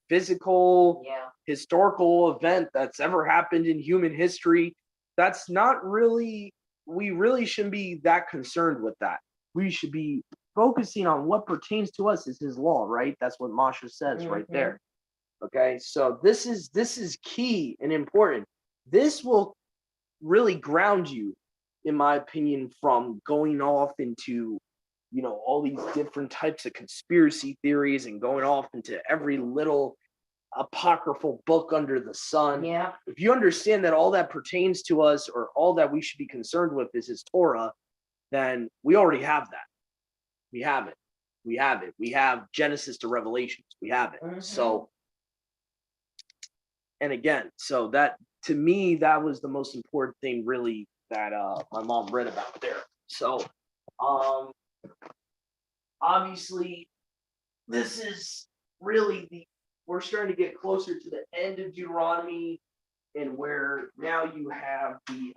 physical, Yeah. historical event that's ever happened in human history. That's not really, we really shouldn't be that concerned with that. We should be focusing on what pertains to us is his law, right? That's what Masha says right there. Okay, so this is key and important. This will really ground you, in my opinion, from going off into, all these different types of conspiracy theories and going off into every little apocryphal book under the sun. Yeah. If you understand that all that pertains to us, or all that we should be concerned with, is his Torah, then we already have that. We have it. We have it. We have Genesis to Revelations. We have it. Mhm. So, and again, so that, to me, that was the most important thing really that my mom read about there. So obviously this is really we're starting to get closer to the end of Deuteronomy, and where now you have the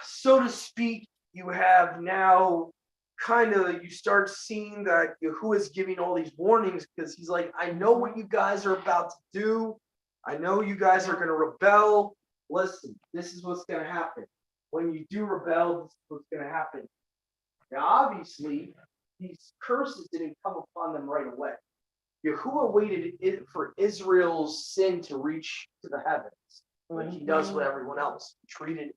so to speak, you have now kind of, you start seeing that Yahuwah is giving all these warnings, because he's like, I know what you guys are about to do. I know you guys are going to rebel. listen, this is what's going to happen. When you do rebel, this is what's going to happen. Now, obviously, these curses didn't come upon them right away. Yahuwah waited for Israel's sin to reach to the heavens, like he does with everyone else. He treated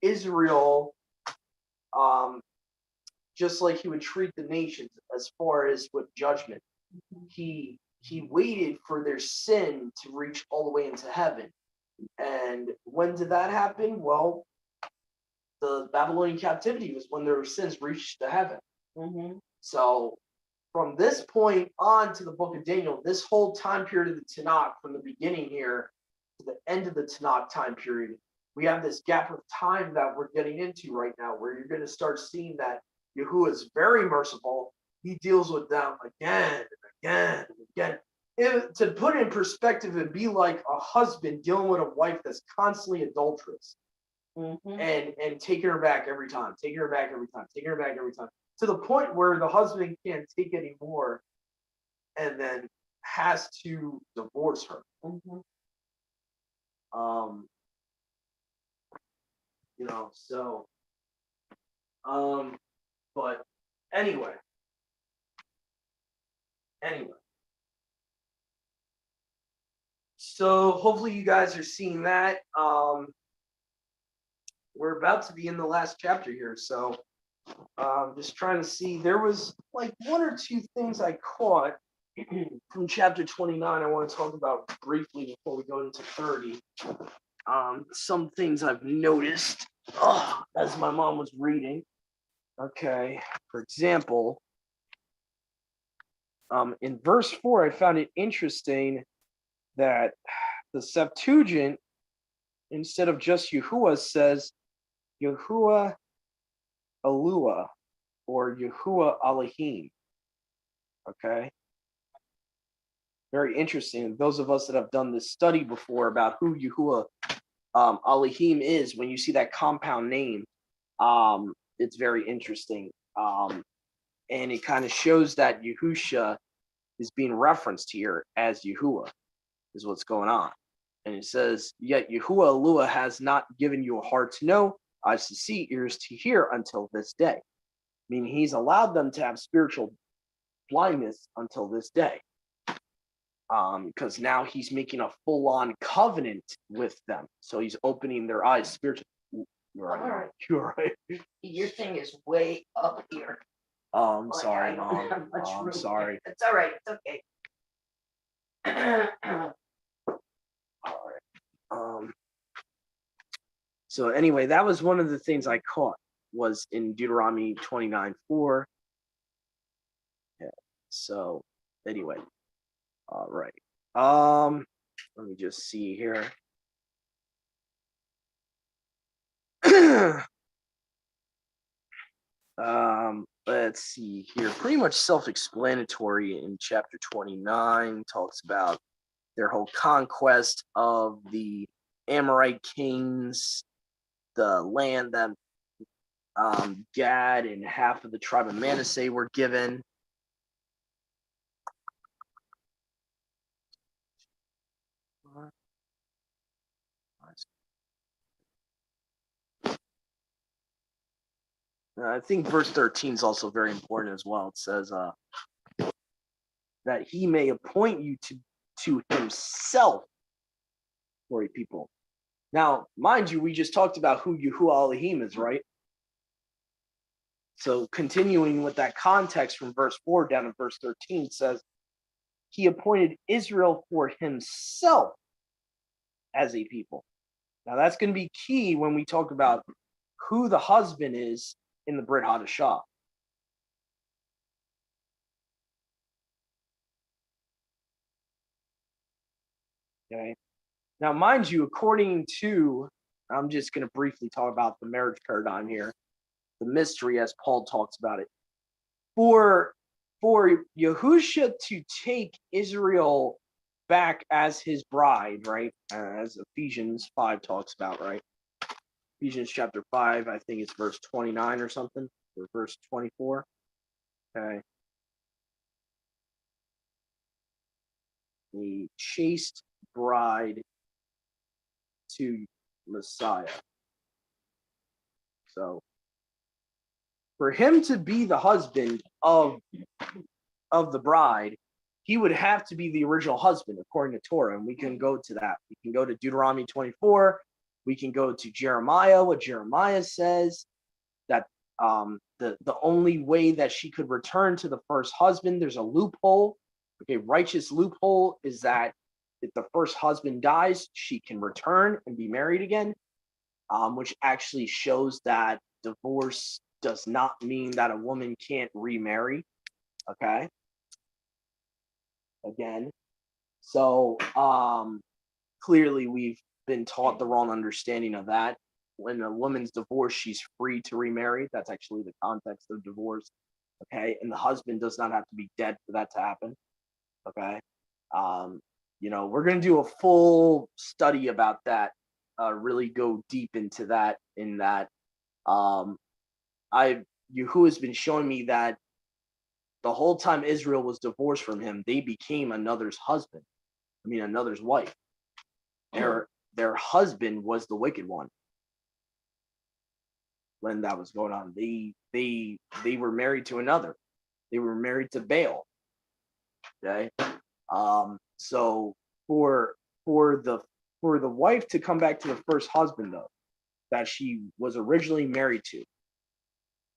Israel just like he would treat the nations as far as with judgment. He waited for their sin to reach all the way into heaven. And when did that happen? Well, the Babylonian captivity was when their sins reached the heaven. So from this point on to the book of Daniel, this whole time period of the Tanakh, from the beginning here to the end of the Tanakh time period, we have this gap of time that we're getting into right now, where you're going to start seeing that Yahuwah is very merciful. He deals with them again and again and again. To put it in perspective, it'd be like a husband dealing with a wife that's constantly adulterous and taking her back every time, taking her back every time, taking her back every time, to the point where the husband can't take anymore and then has to divorce her. But anyway. So hopefully you guys are seeing that. We're about to be in the last chapter here, so just trying to see. There was like one or two things I caught from chapter 29 I want to talk about briefly before we go into 30. Some things I've noticed as my mom was reading. Okay, for example, in verse 4, I found it interesting that the Septuagint, instead of just Yahuwah, says Yahuwah Alua or Yahuwah Elohim. Okay. Very interesting. Those of us that have done this study before about who Yahuwah Elohim is, when you see that compound name, it's very interesting. And it kind of shows that Yahusha is being referenced here as Yahuwah, is what's going on. And it says, yet Yahuwah Alua has not given you a heart to know, eyes to see, ears to hear until this day. Meaning he's allowed them to have spiritual blindness until this day. Because now he's making a full-on covenant with them. So he's opening their eyes spiritually. You're right. You're right. Your thing is way up here. I'm Like, sorry, I don't Mom. have much I'm room. sorry. It's all right. It's okay. All right. So anyway, that was one of the things I caught was in Deuteronomy 29:4. Yeah. So anyway, all right. Let me just see here. Let's see here. Pretty much self-explanatory in chapter 29. Talks about their whole conquest of the Amorite kings, the land that Gad and half of the tribe of Manasseh were given. I think verse 13 is also very important as well. It says that he may appoint you to himself for a people. Now, mind you, we just talked about who Yahuwah Elohim is, right? So continuing with that context from verse 4 down to verse 13 says, he appointed Israel for himself as a people. Now that's going to be key when we talk about who the husband is in the Brit Hadashah. Okay. Now, mind you, according to, I'm just going to briefly talk about the marriage paradigm here, the mystery as Paul talks about it. For Yahusha to take Israel back as his bride, right? As Ephesians 5 talks about, right? Ephesians chapter 5, I think it's verse 29 or something, or verse 24. Okay. The chaste bride to Messiah. So for him to be the husband of the bride, he would have to be the original husband according to Torah. And we can go to that. We can go to Deuteronomy 24. We can go to Jeremiah, what Jeremiah says, that the only way that she could return to the first husband, there's a loophole. Okay, righteous loophole is that if the first husband dies, she can return and be married again, which actually shows that divorce does not mean that a woman can't remarry. Okay. Again. So clearly we've been taught the wrong understanding of that. When a woman's divorced, she's free to remarry. That's actually the context of divorce. Okay. And the husband does not have to be dead for that to happen. Okay. We're going to do a full study about that, really go deep into that, Yahuwah has been showing me that the whole time Israel was divorced from him, they became another's husband. Another's wife. Their husband was the wicked one. When that was going on, they were married to another. They were married to Baal. Okay. So for the wife to come back to the first husband, though, that she was originally married to,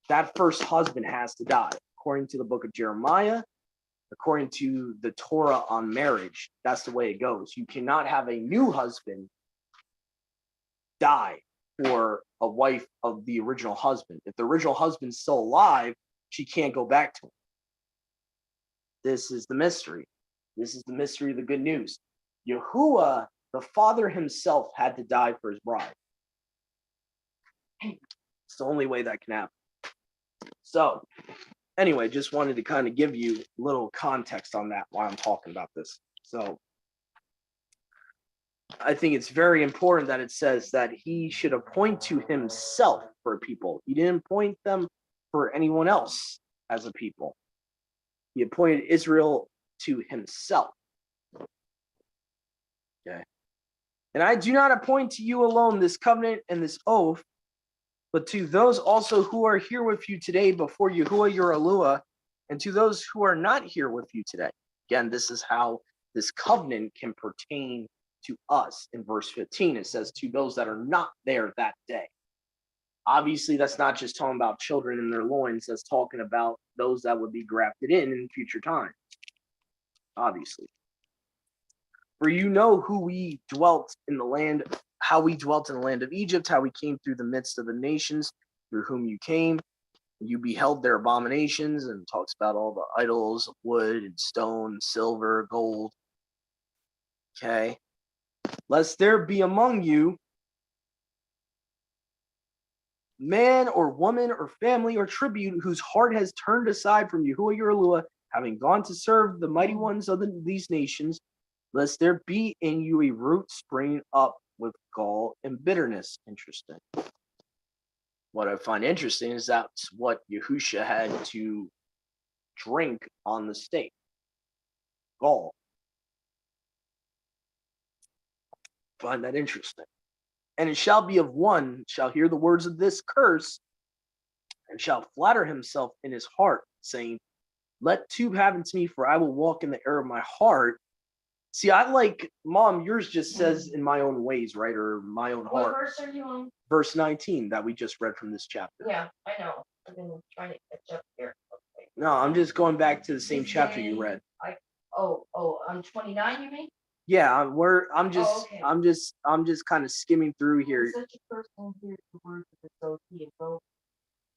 that first husband has to die. According to the book of Jeremiah, according to the Torah on marriage, that's the way it goes. You cannot have a new husband die for a wife of the original husband. If the original husband's still alive, she can't go back to him. This is the mystery. This is the mystery of the good news. Yahuwah, the Father himself, had to die for his bride. It's the only way that can happen. So, anyway, just wanted to kind of give you a little context on that while I'm talking about this. So, I think it's very important that it says that he should appoint to himself for people. He didn't appoint them for anyone else as a people. He appointed Israel to himself. Okay. And I do not appoint to you alone this covenant and this oath, but to those also who are here with you today before Yahuwah your Elohim, and to those who are not here with you today. Again, this is how this covenant can pertain to us. In verse 15, it says, to those that are not there that day. Obviously, that's not just talking about children in their loins. That's talking about those that would be grafted in future time. Obviously. For you know who we dwelt in the land, how we dwelt in the land of Egypt, how we came through the midst of the nations through whom you came. You beheld their abominations, and talks about all the idols of wood and stone, silver, gold. Okay. Lest there be among you man or woman or family or tribute whose heart has turned aside from Yahuwah your Elohim, having gone to serve the mighty ones of these nations, lest there be in you a root springing up with gall and bitterness. Interesting. What I find interesting is that's what Yahusha had to drink on the stake. Gall. Find that interesting. And it shall be of one shall hear the words of this curse, and shall flatter himself in his heart, saying, let tube happen to me, for I will walk in the air of my heart. See, I like, Mom, yours just says in my own ways, right? Or my own heart. What verse are you on? Verse 19 that we just read from this chapter. Yeah, I know. I've been trying to catch up here. Okay. No, I'm just going back to the same chapter you read. On 29, you mean? Yeah, I'm just okay. I'm just kind of skimming through here. Such a person hears the words of the oath, he invokes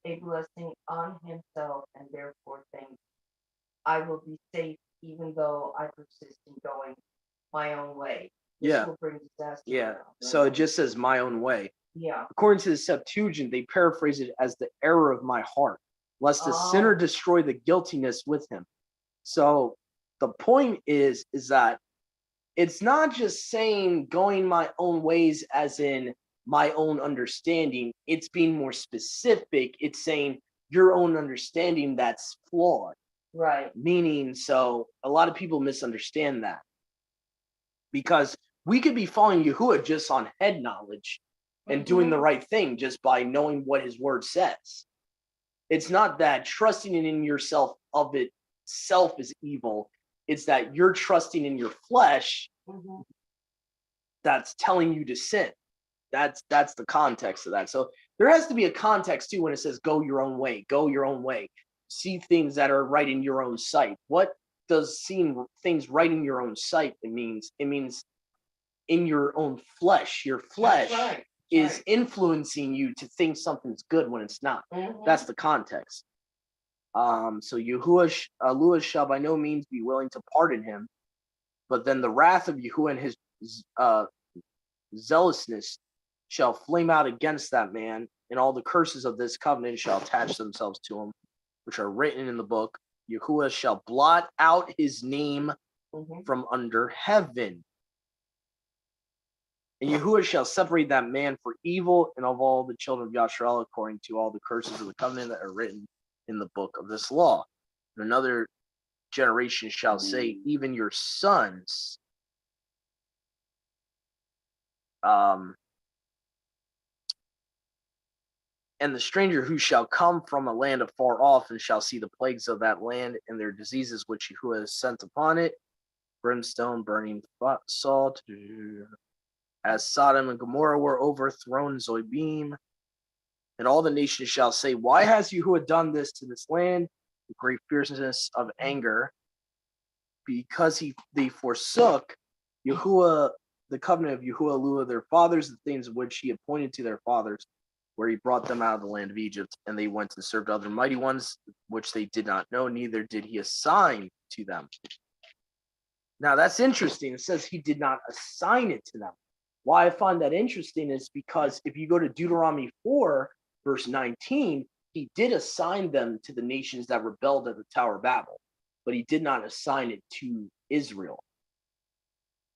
a blessing on himself, and therefore thinks, I will be safe even though I persist in going my own way. This will bring disaster. Yeah. So it just says my own way. Yeah. According to the Septuagint, they paraphrase it as the error of my heart, lest the sinner destroy the guiltiness with him. So the point is that it's not just saying going my own ways as in my own understanding. It's being more specific. It's saying your own understanding that's flawed. Right. Meaning, so a lot of people misunderstand that. Because we could be following Yahuwah just on head knowledge, and doing the Mhm. right thing just by knowing what his word says. It's not that trusting in yourself of itself is evil. It's that you're trusting in your flesh Mhm. that's telling you to sin. That's the context of that. So there has to be a context too when it says go your own way, go your own way. See things that are right in your own sight. What does seeing things right in your own sight it means? It means in your own flesh. Your That's flesh right. is Right. influencing you to think something's good when it's not. Mhm. That's the context. So Yahuwah shall by no means be willing to pardon him, but then the wrath of Yahuwah and his uh, zealousness shall flame out against that man, and all the curses of this covenant shall attach themselves to him, which are written in the book. Yahuwah shall blot out his name Mhm. from under heaven. And Yahuwah shall separate that man for evil and of all the children of Yasharel according to all the curses of the covenant that are written in the book of this law. And another generation shall say, even your sons, and the stranger who shall come from a land afar off and shall see the plagues of that land and their diseases which Yahuwah has sent upon it, brimstone, burning salt, as Sodom and Gomorrah were overthrown, Zoibim, and all the nations shall say, why has Yahuwah done this to this land? The great fierceness of anger, because they forsook Yahuwah, the covenant of Yahuwah, their fathers, the things which he appointed to their fathers, where he brought them out of the land of Egypt, and they went and served other mighty ones, which they did not know, neither did he assign to them. Now that's interesting. It says he did not assign it to them. Why I find that interesting is because if you go to Deuteronomy 4, verse 19, he did assign them to the nations that rebelled at the Tower of Babel, but he did not assign it to Israel.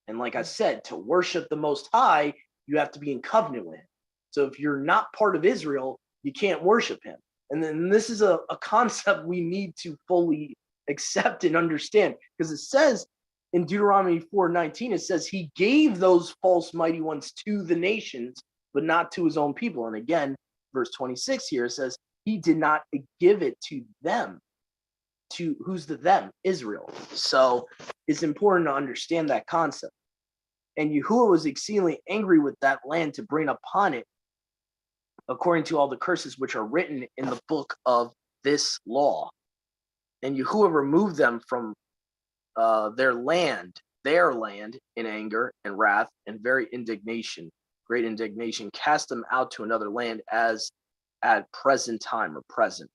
And like I said, to worship the Most High, you have to be in covenant with him. So if you're not part of Israel, you can't worship him. And then this is a concept we need to fully accept and understand, because it says in Deuteronomy 4:19, it says he gave those false mighty ones to the nations, but not to his own people. And again, verse 26 here says he did not give it to them. To who's the them? Israel. So it's important to understand that concept. And Yahuwah was exceedingly angry with that land to bring upon it, according to all the curses which are written in the book of this law. And Yahuwah removed them from their land in anger and wrath and great indignation, cast them out to another land as at present time or present.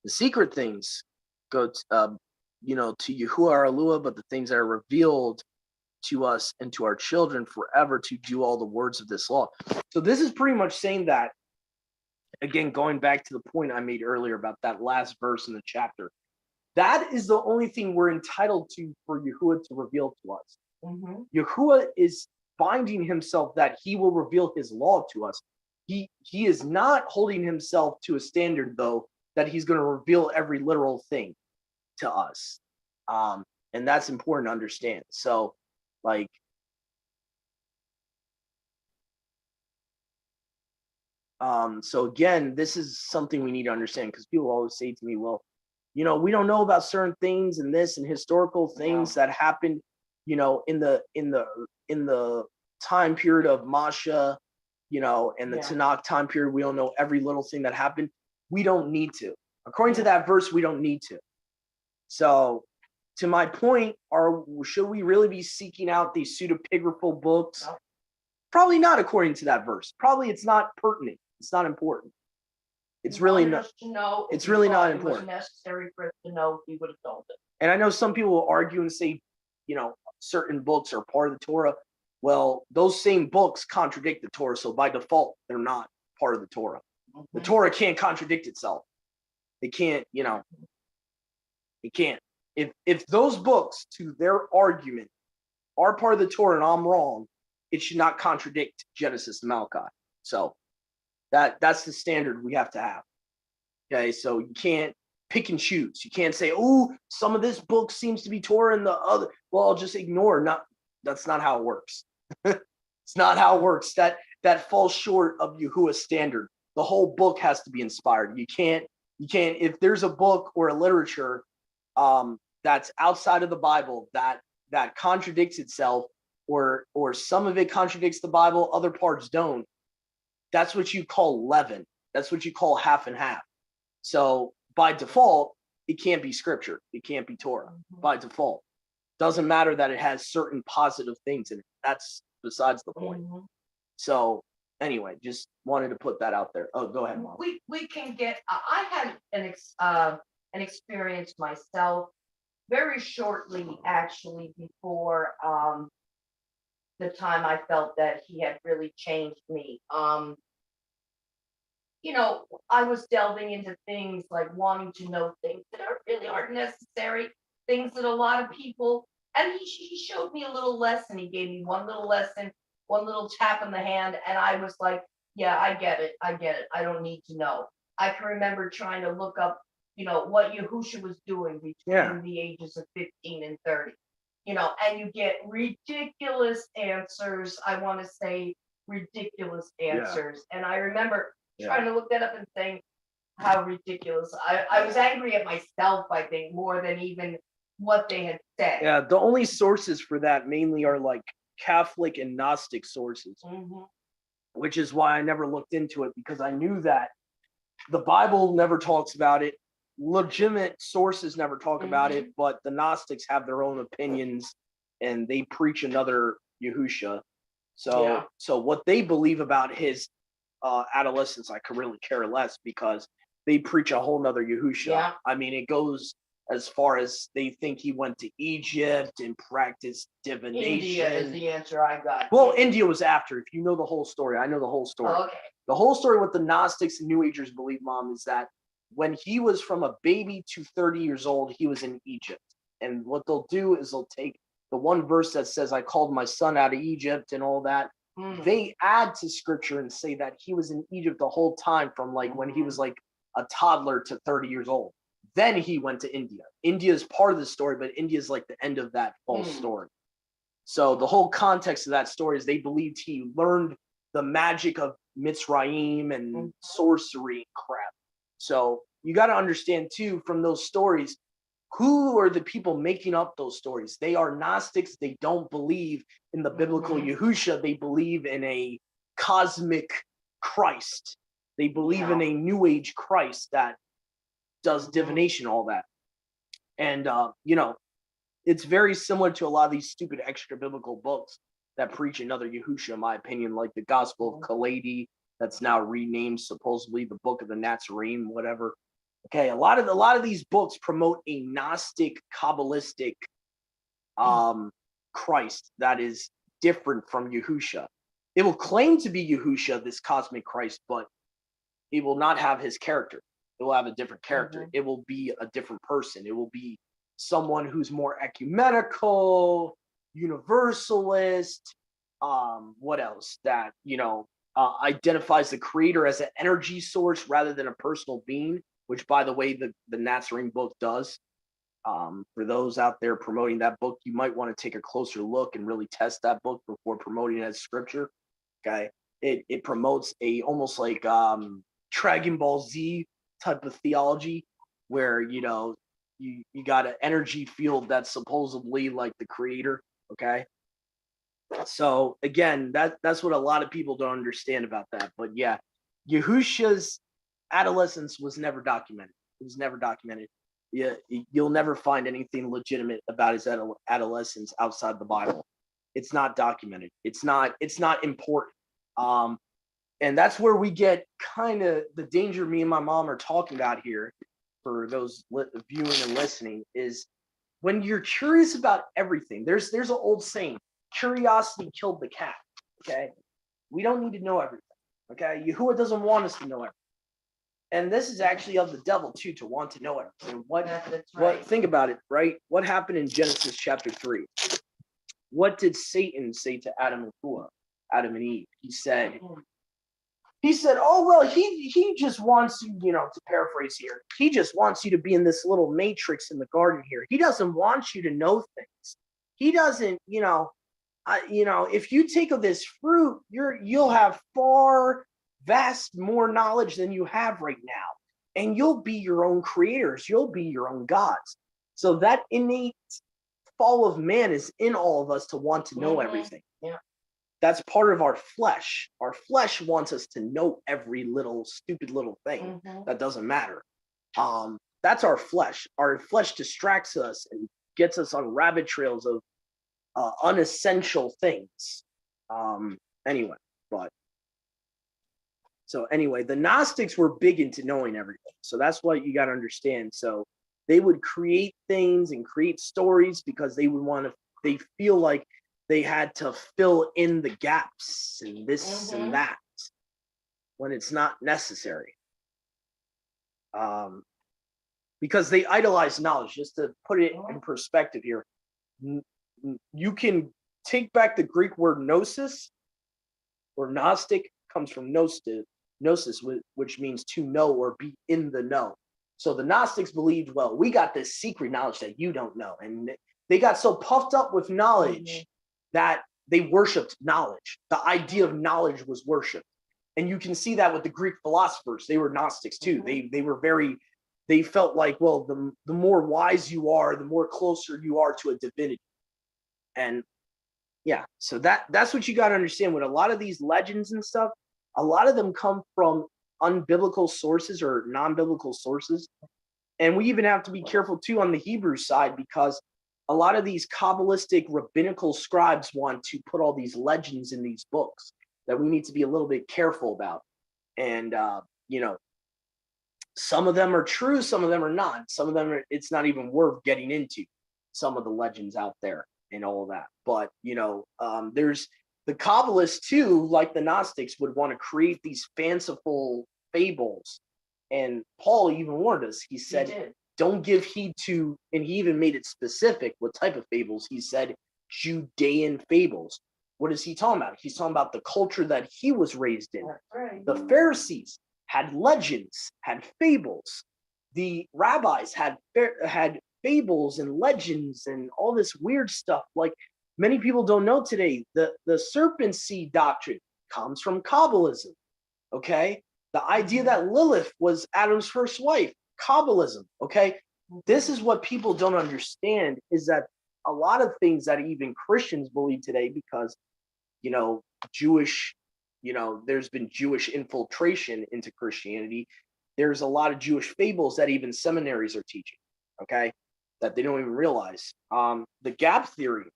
The secret things go to Yahuwah our Eluah, but the things that are revealed to us and to our children forever to do all the words of this law. So this is pretty much saying that, again, going back to the point I made earlier about that last verse in the chapter, that is the only thing we're entitled to for Yahuwah to reveal to us. Mhm. Yahuwah is binding himself that he will reveal his law to us. He is not holding himself to a standard, though, that he's going to reveal every literal thing to us. And that's important to understand. So, like, so again, this is something we need to understand, because people always say to me, well, we don't know about certain things and this and historical things that happened, in the time period of Masha, and the Tanakh time period. We don't know every little thing that happened. We don't need to. According to that verse, we don't need to. So, to my point, should we really be seeking out these pseudepigraphal books? No. Probably not, according to that verse. Probably it's not pertinent. It's not important. It's He really wanted not. us to know. It's if he really thought not it was important. necessary for us to know, he would have told us. And I know some people will argue and say, certain books are part of the Torah. Well, those same books contradict the Torah, so by default, they're not part of the Torah. The Mhm. Torah can't contradict itself. It can't, it can't. If those books, to their argument, are part of the Torah and I'm wrong, it should not contradict Genesis and Malachi. So that's the standard we have to have. Okay, so you can't pick and choose. You can't say, oh, some of this book seems to be Torah and the other. Well, I'll just ignore. That's not how it works. It's not how it works. that falls short of Yahuwah's standard. The whole book has to be inspired. You can't, if there's a book or a literature that's outside of the Bible that contradicts itself, or some of it contradicts the Bible, other parts don't, that's what you call leaven. That's what you call half and half. So by default, it can't be scripture. It can't be Torah by default. Doesn't matter that it has certain positive things in it. That's besides the point. So anyway, just wanted to put that out there. Oh, go ahead, Mom. We can get. I had an experience myself very shortly, actually, before the time I felt that he had really changed me. You know, I was delving into things like wanting to know things that really aren't necessary, things that a lot of people, and he showed me a little lesson. He gave me one little lesson, one little tap in the hand, and I was like, yeah, I get it. I don't need to know. I can remember trying to look up, you know, what Yahusha was doing between the ages of 15 and 30. You know, and you get ridiculous answers. I want to say ridiculous answers. And I remember trying to look that up and saying how ridiculous. I was angry at myself, I think, more than even what they had said. Yeah, the only sources for that mainly are like Catholic and Gnostic sources, which is why I never looked into it, because I knew that the Bible never talks about it. Legitimate sources never talk about it, but the Gnostics have their own opinions and they preach another Yahusha. So what they believe about his adolescence, I could really care less, because they preach a whole nother Yahusha. I mean, it goes as far as they think he went to Egypt and practiced divination. India is the answer I got. Well, India was after. If you know the whole story, I know the whole story. Oh, okay. The whole story, what the Gnostics and New Agers believe, Mom, is that when he was from a baby to 30 years old, he was in Egypt. And what they'll do is they'll take the one verse that says, I called my son out of Egypt and all that. They add to scripture and say that he was in Egypt the whole time, from like when he was like a toddler to 30 years old. Then he went to India. India is part of the story, but India is like the end of that false story. So the whole context of that story is they believed he learned the magic of Mitzrayim and sorcery and crap. So you got to understand too, from those stories, who are the people making up those stories? They are Gnostics. They don't believe in the biblical Yahusha. They believe in a cosmic Christ. They believe in a New Age Christ that does divination, all that. And, you know, it's very similar to a lot of these stupid extra biblical books that preach another Yahusha, in my opinion, like the Gospel of Kaledi, that's now renamed supposedly the Book of the Nazarene, whatever. Okay, a lot of these books promote a Gnostic, Kabbalistic Christ that is different from Yahusha. It will claim to be Yahusha, this cosmic Christ, but it will not have his character. It will have a different character. It will be a different person. It will be someone who's more ecumenical, universalist. What else? That, you know, identifies the creator as an energy source rather than a personal being, which, by the way, the Nazarene book does. For those out there promoting that book, you might want to take a closer look and really test that book before promoting it as scripture. Okay, it promotes a almost like Dragon Ball Z type of theology, where, you know, you got an energy field that's supposedly like the creator. Okay, so again, that's what a lot of people don't understand about that. But yeah, Yahusha's adolescence was never documented. It was never documented. Yeah, you'll never find anything legitimate about his adolescence outside the Bible. It's not documented. It's not important. And that's where we get kind of the danger me and my mom are talking about here, for those viewing and listening, is when you're curious about everything. There's an old saying, curiosity killed the cat. Okay, we don't need to know everything. Okay, Yahuwah doesn't want us to know everything. And this is actually of the devil too, to want to know everything. What? Think about it, right? What happened in Genesis chapter 3? What did Satan say to Adam and Eve? He said, oh, well, he just wants you, you know, to paraphrase here, he just wants you to be in this little matrix in the garden here. He doesn't want you to know things. He doesn't, you know, if you take of this fruit, you'll have far vast more knowledge than you have right now, and you'll be your own creators. You'll be your own gods. So that innate fall of man is in all of us to want to know everything. Yeah. That's part of our flesh. Our flesh wants us to know every little stupid little thing that doesn't matter. That's our flesh. Our flesh distracts us and gets us on rabbit trails of unessential things. Anyway, the Gnostics were big into knowing everything. So that's what you got to understand. So they would create things and create stories because they feel like they had to fill in the gaps and this and that when it's not necessary. Because they idolize knowledge. Just to put it in perspective here, you can take back the Greek word gnosis, or Gnostic comes from gnosis, which means to know or be in the know. So the Gnostics believed, well, we got this secret knowledge that you don't know. And they got so puffed up with knowledge that they worshiped knowledge. The idea of knowledge was worship. And you can see that with the Greek philosophers. They were Gnostics too. They felt like, well, the more wise you are, the more closer you are to a divinity. And yeah, so that's what you got to understand with a lot of these legends and stuff. A lot of them come from unbiblical sources or non-biblical sources. And we even have to be careful too on the Hebrew side, because a lot of these Kabbalistic rabbinical scribes want to put all these legends in these books that we need to be a little bit careful about. And, some of them are true, some of them are not. Some of them, it's not even worth getting into some of the legends out there and all of that. But, there's the Kabbalists too, like the Gnostics, would want to create these fanciful fables. And Paul even warned us. He said, don't give heed to, and he even made it specific what type of fables. He said Judean fables. What is he talking about? He's talking about the culture that he was raised in. Right. The Pharisees had legends, had fables. The rabbis had fables and legends and all this weird stuff. Like many people don't know today, the serpent seed doctrine comes from Kabbalism. Okay, the idea that Lilith was Adam's first wife, Kabbalism. Okay, this is what people don't understand, is that a lot of things that even Christians believe today, because Jewish, there's been Jewish infiltration into Christianity. There's a lot of Jewish fables that even seminaries are teaching, okay, that they don't even realize. The gap theory,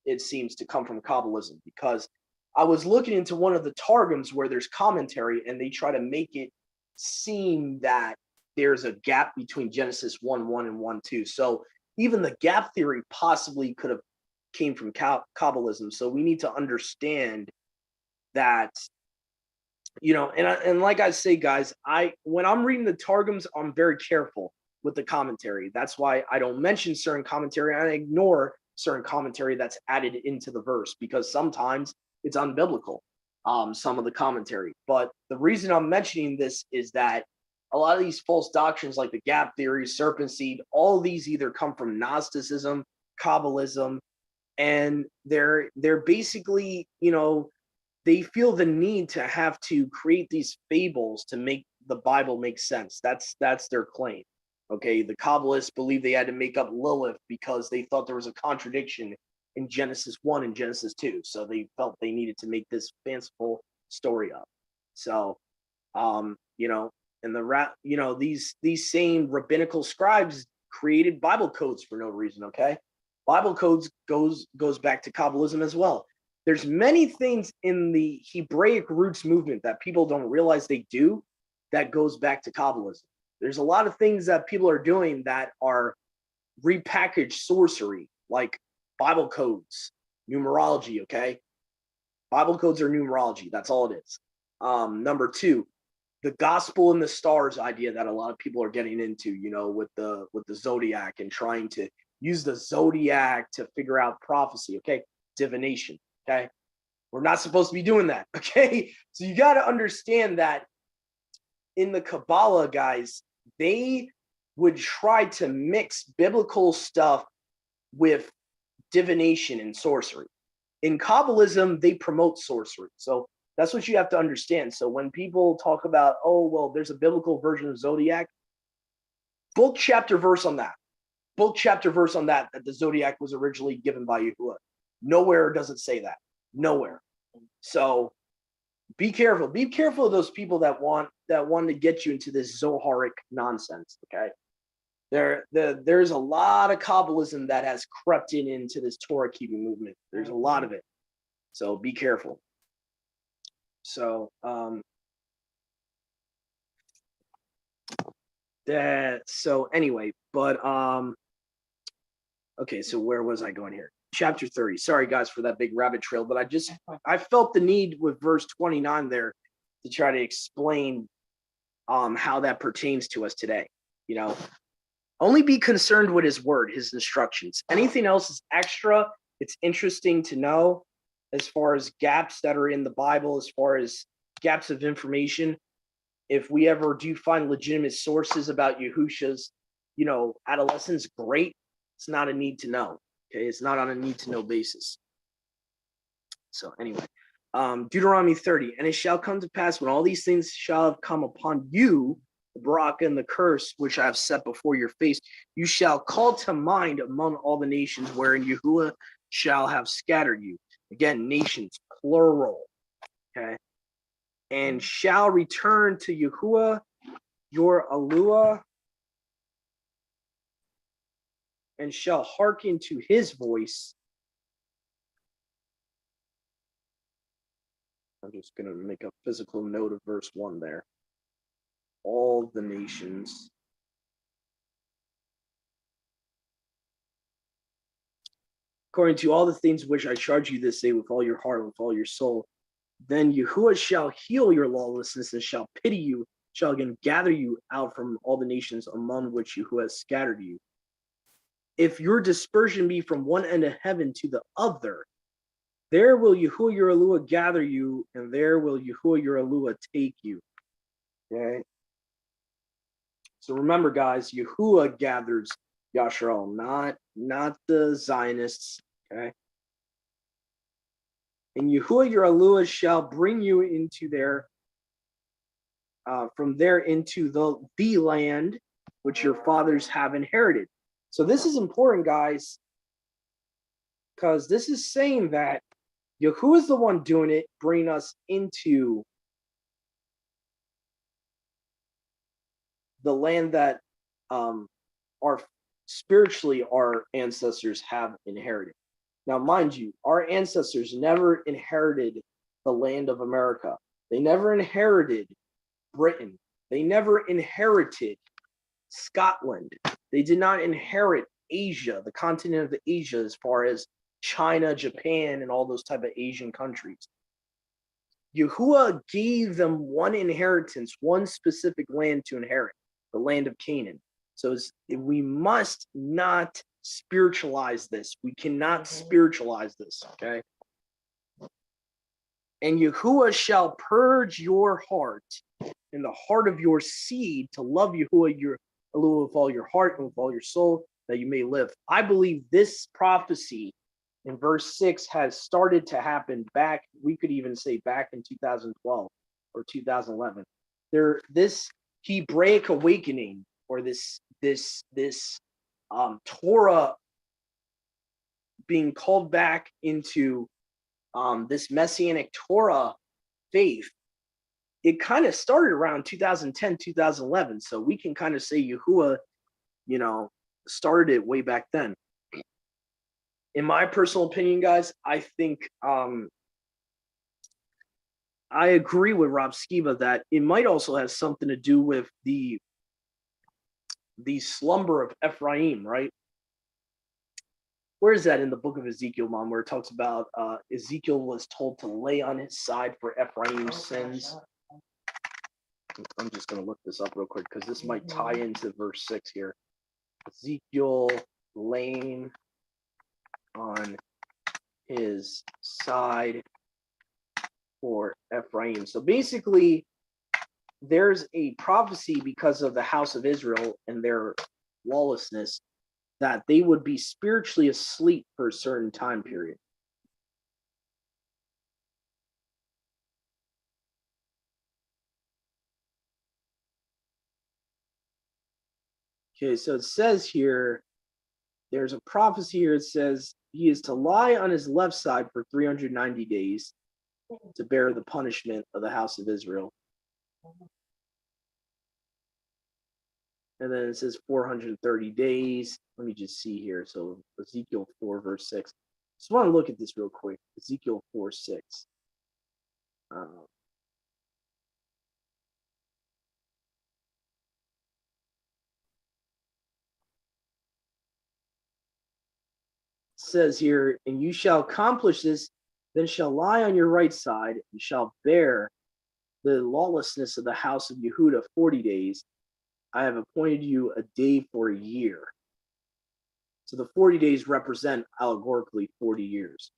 it seems to come from Kabbalism, because I was looking into one of the Targums where there's commentary and they try to make it seem that there's a gap between Genesis 1:1 and 1:2. So even the gap theory possibly could have came from Kabbalism. So we need to understand that, and like I say, guys, when I'm reading the Targums, I'm very careful with the commentary. That's why I don't mention certain commentary. I ignore certain commentary that's added into the verse, because sometimes it's unbiblical, some of the commentary. But the reason I'm mentioning this is that a lot of these false doctrines, like the gap theory, serpent seed, all of these either come from Gnosticism, Kabbalism, and they're basically, they feel the need to have to create these fables to make the Bible make sense. That's their claim. Okay, the Kabbalists believe they had to make up Lilith because they thought there was a contradiction in Genesis 1 and Genesis 2. So they felt they needed to make this fanciful story up. So, and these same rabbinical scribes created Bible codes for no reason. Okay, Bible codes goes back to Kabbalism as well. There's many things in the Hebraic roots movement that people don't realize they do that goes back to Kabbalism. There's a lot of things that people are doing that are repackaged sorcery, like Bible codes, numerology, okay? Bible codes are numerology. That's all it is. Number two, the gospel and the stars idea that a lot of people are getting into, with the zodiac and trying to use the zodiac to figure out prophecy, okay? Divination, okay? We're not supposed to be doing that, okay? So you got to understand that in the Kabbalah, guys, they would try to mix biblical stuff with divination and sorcery. in Kabbalism, they promote sorcery. So that's what you have to understand. So when people talk about, oh, well, there's a biblical version of Zodiac, book, chapter, verse on that. Book, chapter, verse on that the Zodiac was originally given by Yahuwah. Nowhere does it say that. Nowhere. So be careful. Be careful of those people that want to get you into this Zoharic nonsense. Okay. There's a lot of Kabbalism that has crept into this Torah keeping movement. There's a lot of it. So be careful. So anyway, but okay, so where was I going here? Chapter 30. Sorry guys for that big rabbit trail, but I felt the need with verse 29 there to try to explain how that pertains to us today. You know, only be concerned with his word, his instructions. Anything else is extra. It's interesting to know as far as gaps that are in the Bible, as far as gaps of information. If we ever do find legitimate sources about Yahusha's, adolescence, great. It's not a need to know. Okay, it's not on a need to know basis. So anyway, Deuteronomy 30, and it shall come to pass when all these things shall have come upon you, the Baraka and the curse which I have set before your face, you shall call to mind among all the nations wherein Yahuwah shall have scattered you. Again, nations, plural. Okay. And shall return to Yahuwah, your Alua, and shall hearken to his voice. I'm just going to make a physical note of verse 1 there. All the nations. According to all the things which I charge you this day with all your heart, with all your soul, then Yahuwah shall heal your lawlessness and shall pity you, shall again gather you out from all the nations among which Yahuwah has scattered you. If your dispersion be from one end of heaven to the other, there will Yahuwah your Alua gather you, and there will Yahuwah your Alua take you. Okay. So remember, guys, Yahuwah gathers Yashar, not the Zionists. Okay. And Yahuwah your Alua shall bring you into from there into the land which your fathers have inherited. So this is important, guys, because this is saying that Yahuwah is the one doing it, bringing us into the land that our ancestors have inherited. Now, mind you, our ancestors never inherited the land of America. They never inherited Britain. They never inherited Scotland. They did not inherit Asia, the continent of Asia, as far as China, Japan, and all those type of Asian countries. Yahuwah gave them one inheritance, one specific land to inherit, the land of Canaan. So we must not spiritualize this. We cannot spiritualize this, okay? And Yahuwah shall purge your heart and the heart of your seed to love Yahuwah your Alua with all your heart and with all your soul, that you may live. I believe this prophecy in verse 6 has started to happen back, we could even say back in 2012 or 2011. This Hebraic awakening, or this Torah being called back into this Messianic Torah faith, it kind of started around 2010, 2011. So we can kind of say Yahuwah, started it way back then. In my personal opinion, guys, I think I agree with Rob Skiba that it might also have something to do with the slumber of Ephraim, right? Where is that in the book of Ezekiel, Mom, where it talks about Ezekiel was told to lay on his side for Ephraim's sins? I'm just going to look this up real quick because this might tie into verse 6 here. Ezekiel laying on his side for Ephraim. So basically, there's a prophecy because of the house of Israel and their lawlessness that they would be spiritually asleep for a certain time period. Okay, so it says here, there's a prophecy here. It says he is to lie on his left side for 390 days to bear the punishment of the house of Israel. And then it says 430 days. Let me just see here. So Ezekiel 4, verse 6. Just want to look at this real quick. Ezekiel 4, 6. Says here, and you shall accomplish this, then shall lie on your right side, and shall bear the lawlessness of the house of Yehuda 40 days. I have appointed you a day for a year. So the 40 days represent allegorically 40 years.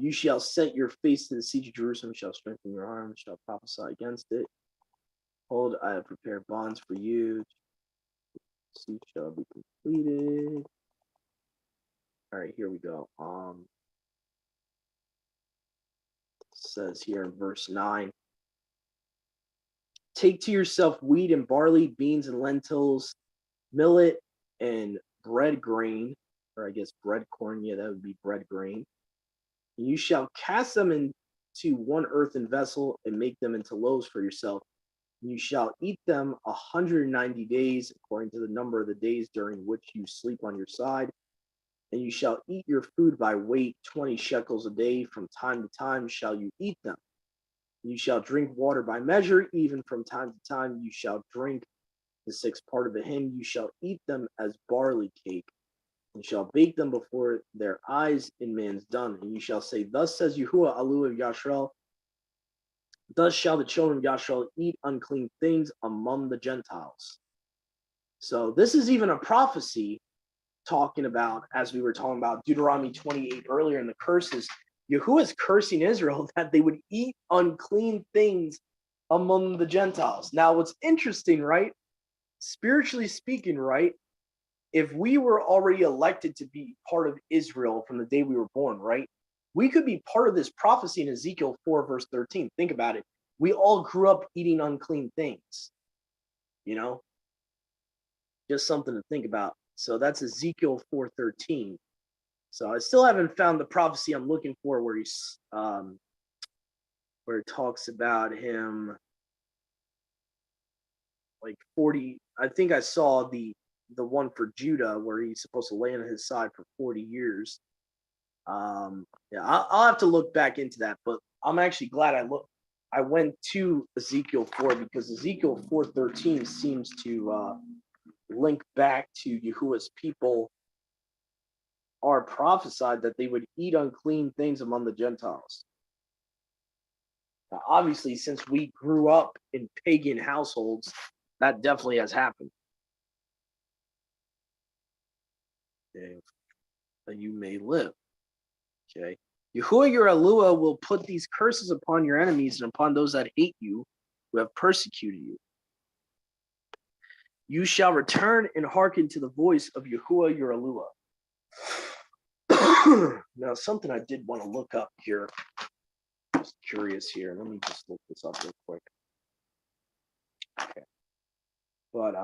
You shall set your face to the siege of Jerusalem, shall strengthen your arm, shall prophesy against it. Hold, I have prepared bonds for you. The siege shall be completed. All right, here we go. Says here in verse 9, take to yourself wheat and barley, beans and lentils, millet and bread grain, or I guess bread corn. Yeah, that would be bread grain. And you shall cast them into one earthen vessel and make them into loaves for yourself. And you shall eat them 190 days, according to the number of the days during which you sleep on your side. And you shall eat your food by weight, 20 shekels a day. From time to time shall you eat them. You shall drink water by measure, even from time to time you shall drink the sixth part of a hin. You shall eat them as barley cake, and shall bake them before their eyes in man's dung. And you shall say, thus says Yahuwah, Alu of Yashrael, thus shall the children of Yashrael eat unclean things among the Gentiles. So this is even a prophecy talking about, as we were talking about Deuteronomy 28 earlier in the curses, Yahuwah is cursing Israel that they would eat unclean things among the Gentiles. Now, what's interesting, right? Spiritually speaking, right? If we were already elected to be part of Israel from the day we were born, right? We could be part of this prophecy in Ezekiel 4, verse 13. Think about it. We all grew up eating unclean things, you know? Just something to think about. So that's Ezekiel 4:13. So I still haven't found the prophecy I'm looking for where he's where it talks about him like 40. I think I saw the one for Judah where he's supposed to lay on his side for 40 years. Yeah, I'll have to look back into that, but I'm actually glad I went to Ezekiel 4 because Ezekiel 4:13 seems to link back to Yahuwah's people are prophesied that they would eat unclean things among the Gentiles. Now, obviously, since we grew up in pagan households, that definitely has happened. Okay. That you may live. Okay. Yahuwah your Elua will put these curses upon your enemies and upon those that hate you, who have persecuted you. You shall return and hearken to the voice of Yahuwah your Elua. Now, something I did want to look up here. Just curious here. Let me just look this up real quick. Okay. But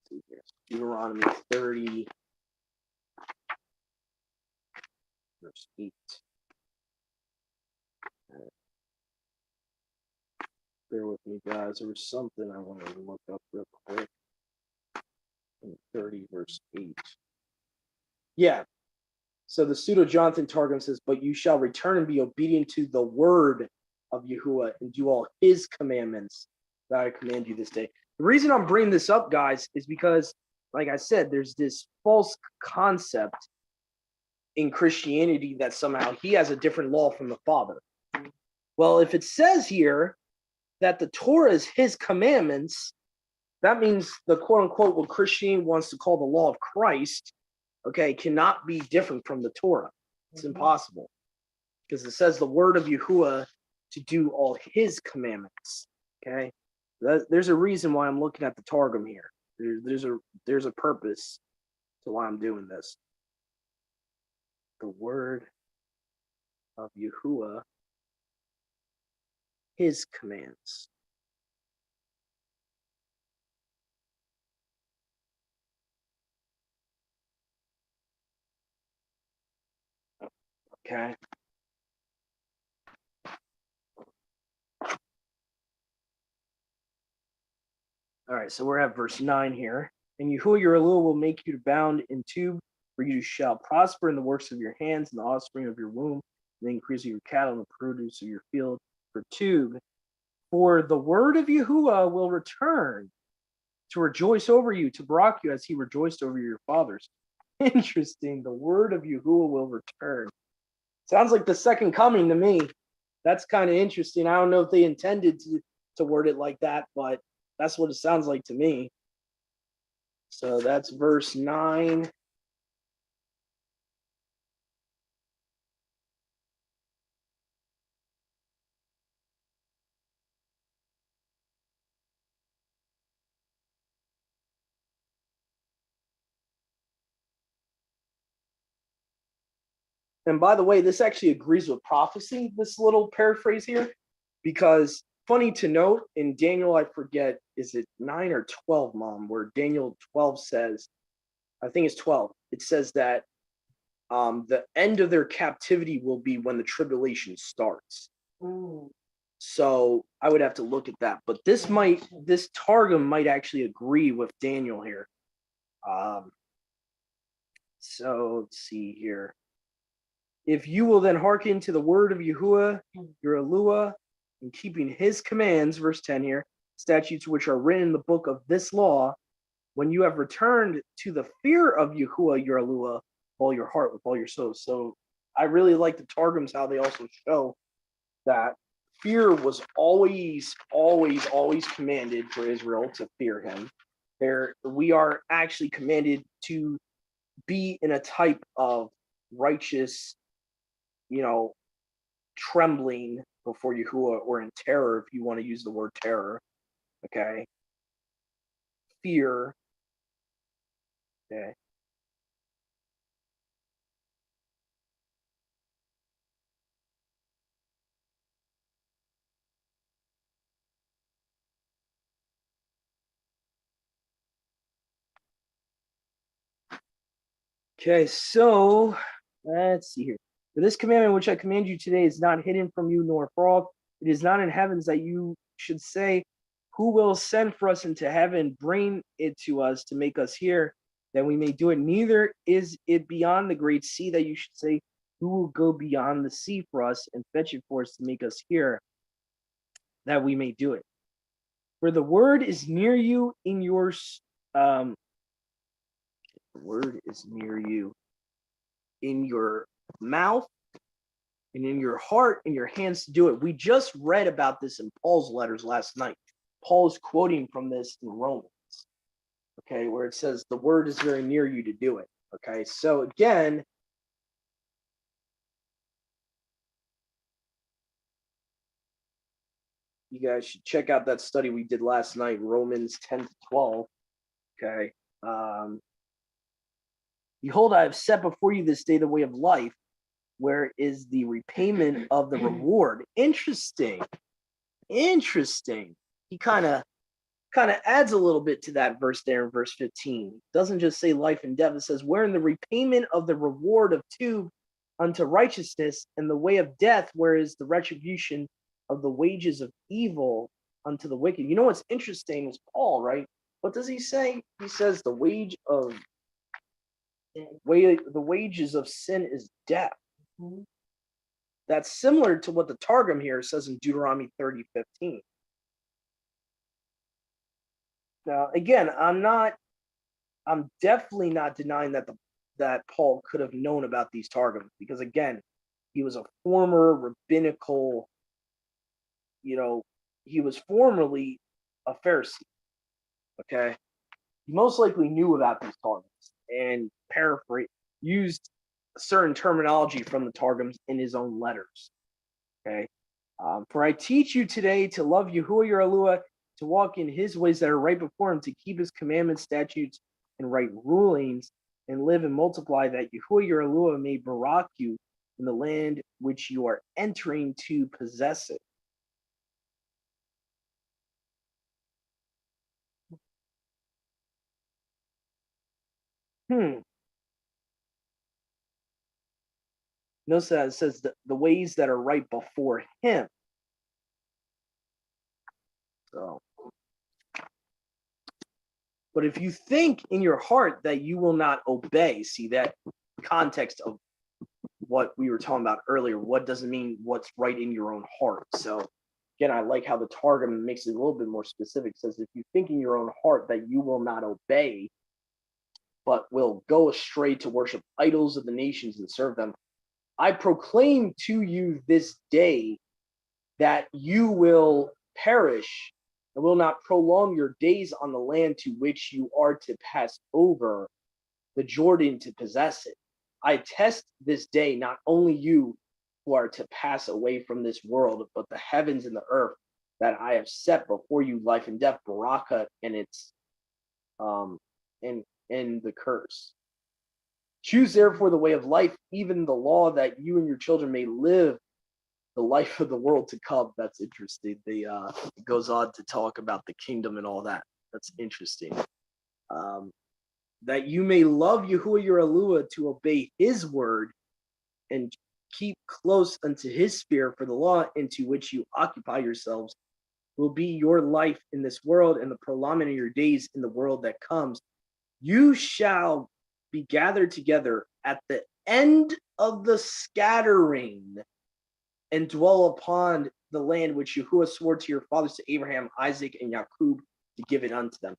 see here. Deuteronomy 30, verse 8. Bear with me, guys. There was something I wanted to look up real quick. 30, verse 8. Yeah. So the Pseudo-Jonathan Targum says, but you shall return and be obedient to the word of Yahuwah and do all his commandments that I command you this day. The reason I'm bringing this up, guys, is because, like I said, there's this false concept in Christianity that somehow he has a different law from the Father. Well, if it says here that the Torah is his commandments, that means the quote-unquote what Christianity wants to call the law of Christ, okay, cannot be different from the Torah. It's impossible. Because it says the word of Yahuwah to do all his commandments, okay? There's a reason why I'm looking at the Targum here. There's a purpose to why I'm doing this. the word of Yahuwah, his commands. Okay. All right, so we're at verse 9 here. And Yahuwah your Elohim will make you to bound in tube, for you shall prosper in the works of your hands, and the offspring of your womb, and the increase of your cattle, and the produce of your field for tube. For the word of Yahuwah will return to rejoice over you, to barak you as he rejoiced over your fathers. Interesting. The word of Yahuwah will return. Sounds like the second coming to me. That's kind of interesting. I don't know if they intended to word it like that, but that's what it sounds like to me. So that's verse 9. And by the way, this actually agrees with prophecy, this little paraphrase here, because funny to note, in Daniel, I forget, is it 9 or 12, Mom, where Daniel 12 says, I think it's 12, it says that the end of their captivity will be when the tribulation starts. Mm. So I would have to look at that. But this Targum might actually agree with Daniel here. So let's see here. If you will then hearken to the word of Yahuwah, your Elohim, in keeping his commands, verse 10 here, statutes which are written in the book of this law, when you have returned to the fear of Yahuwah, your Elohim, with all your heart, with all your soul. So I really like the Targums, how they also show that fear was always commanded for Israel to fear him. We are actually commanded to be in a type of righteous, trembling before Yahuwah, or in terror, if you want to use the word terror. Okay. Fear. Okay. Okay, so let's see here. For this commandment which I command you today is not hidden from you nor far off. It is not in heavens, that you should say, who will send for us into heaven, bring it to us to make us hear, that we may do it. Neither is it beyond the great sea, that you should say, who will go beyond the sea for us and fetch it for us to make us hear, that we may do it. For the word is near you in your the word is near you in your mouth and in your heart and your hands to do it. We just read about this in Paul's letters last night. Paul is quoting from this in Romans, okay, where it says the word is very near you to do it. Okay, so again, you guys should check out that study we did last night, Romans 10 to 12. Okay. Behold, I have set before you this day the way of life, where is the repayment of the reward. Interesting. He kind of adds a little bit to that verse there in verse 15. It doesn't just say life and death. It says, wherein the repayment of the reward of two unto righteousness, and the way of death, where is the retribution of the wages of evil unto the wicked. You know what's interesting is Paul, right? What does he say? He says the wages of sin is death. Mhm. That's similar to what the Targum here says in Deuteronomy 30:15. Now, again, I'm definitely not denying that Paul could have known about these Targums, because again, he was a former rabbinical, he was formerly a Pharisee. Okay. He most likely knew about these Targums and used certain terminology from the Targums in his own letters. Okay. For I teach you today to love Yahuwah your Elohim, to walk in his ways that are right before him, to keep his commandments, statutes, and right rulings, and live and multiply, that Yahuwah your Elohim may barak you in the land which you are entering to possess it. Notice that it says the ways that are right before him. So, but if you think in your heart that you will not obey, see that context of what we were talking about earlier. What doesn't mean what's right in your own heart. So again, I like how the Targum makes it a little bit more specific. It says, if you think in your own heart that you will not obey, but will go astray to worship idols of the nations and serve them, I proclaim to you this day that you will perish and will not prolong your days on the land to which you are to pass over the Jordan to possess it. I test this day not only you who are to pass away from this world, but the heavens and the earth that I have set before you, life and death, Baraka and its and the curse. Choose therefore the way of life, even the law, that you and your children may live the life of the world to come. That's interesting. It goes on to talk about the kingdom and all that. That's interesting. That you may love Yahuwah your Elohim, to obey his word and keep close unto his spirit, for the law into which you occupy yourselves will be your life in this world and the prolongment of your days in the world that comes. You shall be gathered together at the end of the scattering and dwell upon the land which Yahuwah swore to your fathers, to Abraham, Isaac, and Jacob, to give it unto them.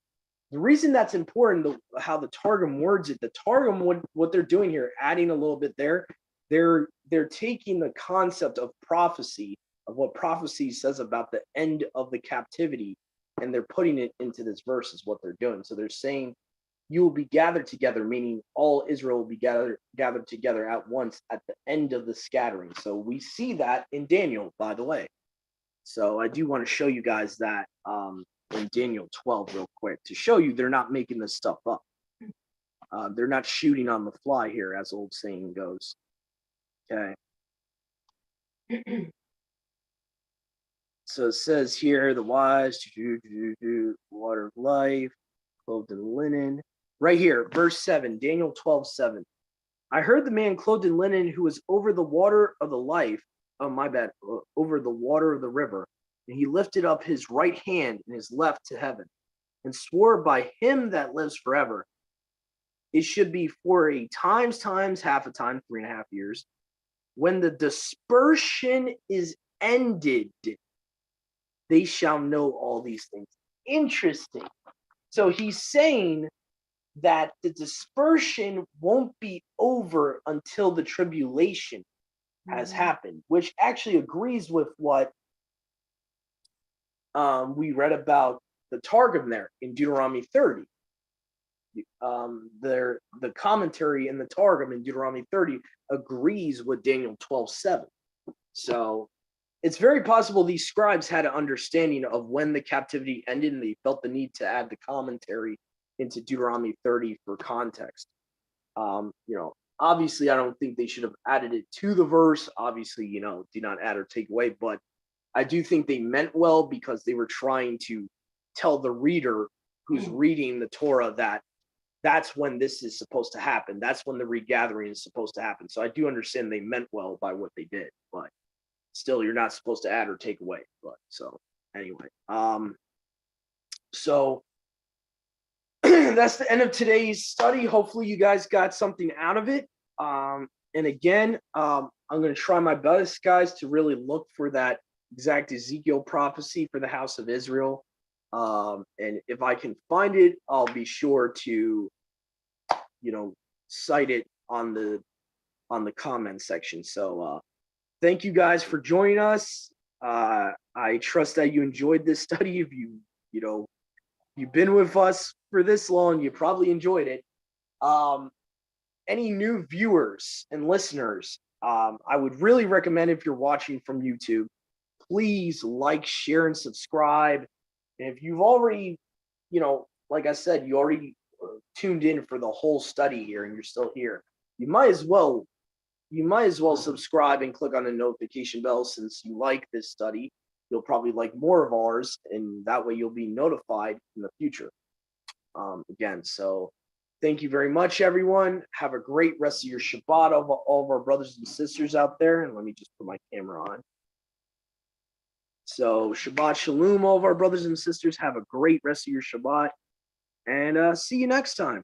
The reason that's important, how the Targum words it, the Targum, what they're doing here, adding a little bit there, they're taking the concept of prophecy, of what prophecy says about the end of the captivity, and they're putting it into this verse is what they're doing. So they're saying you will be gathered together, meaning all Israel will be gathered together at once at the end of the scattering. So we see that in Daniel, by the way. So I do want to show you guys that in Daniel 12 real quick, to show you they're not making this stuff up. They're not shooting on the fly here, as old saying goes. Okay. So it says here, the wise, water of life, clothed in linen. Right here, verse 7, Daniel 12:7. I heard the man clothed in linen who was over the water of the life, over the water of the river, and he lifted up his right hand and his left to heaven, and swore by him that lives forever, it should be for a times, half a time, 3.5 years, when the dispersion is ended, they shall know all these things. Interesting. So he's saying that the dispersion won't be over until the tribulation has happened, which actually agrees with what we read about the Targum there in Deuteronomy 30. The commentary in the Targum in Deuteronomy 30 agrees with Daniel 12:7. So it's very possible these scribes had an understanding of when the captivity ended, and they felt the need to add the commentary into Deuteronomy 30 for context. Obviously, I don't think they should have added it to the verse. Obviously, do not add or take away, but I do think they meant well, because they were trying to tell the reader who's reading the Torah that that's when this is supposed to happen. That's when the regathering is supposed to happen. So I do understand they meant well by what they did, but still, you're not supposed to add or take away. But so anyway, so that's the end of today's study. Hopefully you guys got something out of it. And again, I'm going to try my best, guys, to really look for that exact Ezekiel prophecy for the house of Israel. And if I can find it, I'll be sure to, cite it on the comment section. So thank you guys for joining us. I trust that you enjoyed this study. If you've been with us for this long, you probably enjoyed it. Any new viewers and listeners, I would really recommend, if you're watching from YouTube, please like, share, and subscribe. And if you've already, like I said, you already tuned in for the whole study here and you're still here, you might as well subscribe and click on the notification bell since you like this study. You'll probably like more of ours, and that way you'll be notified in the future. Again, so thank you very much, everyone. Have a great rest of your Shabbat, all of our brothers and sisters out there. And let me just put my camera on. So Shabbat Shalom, all of our brothers and sisters. Have a great rest of your Shabbat, and see you next time.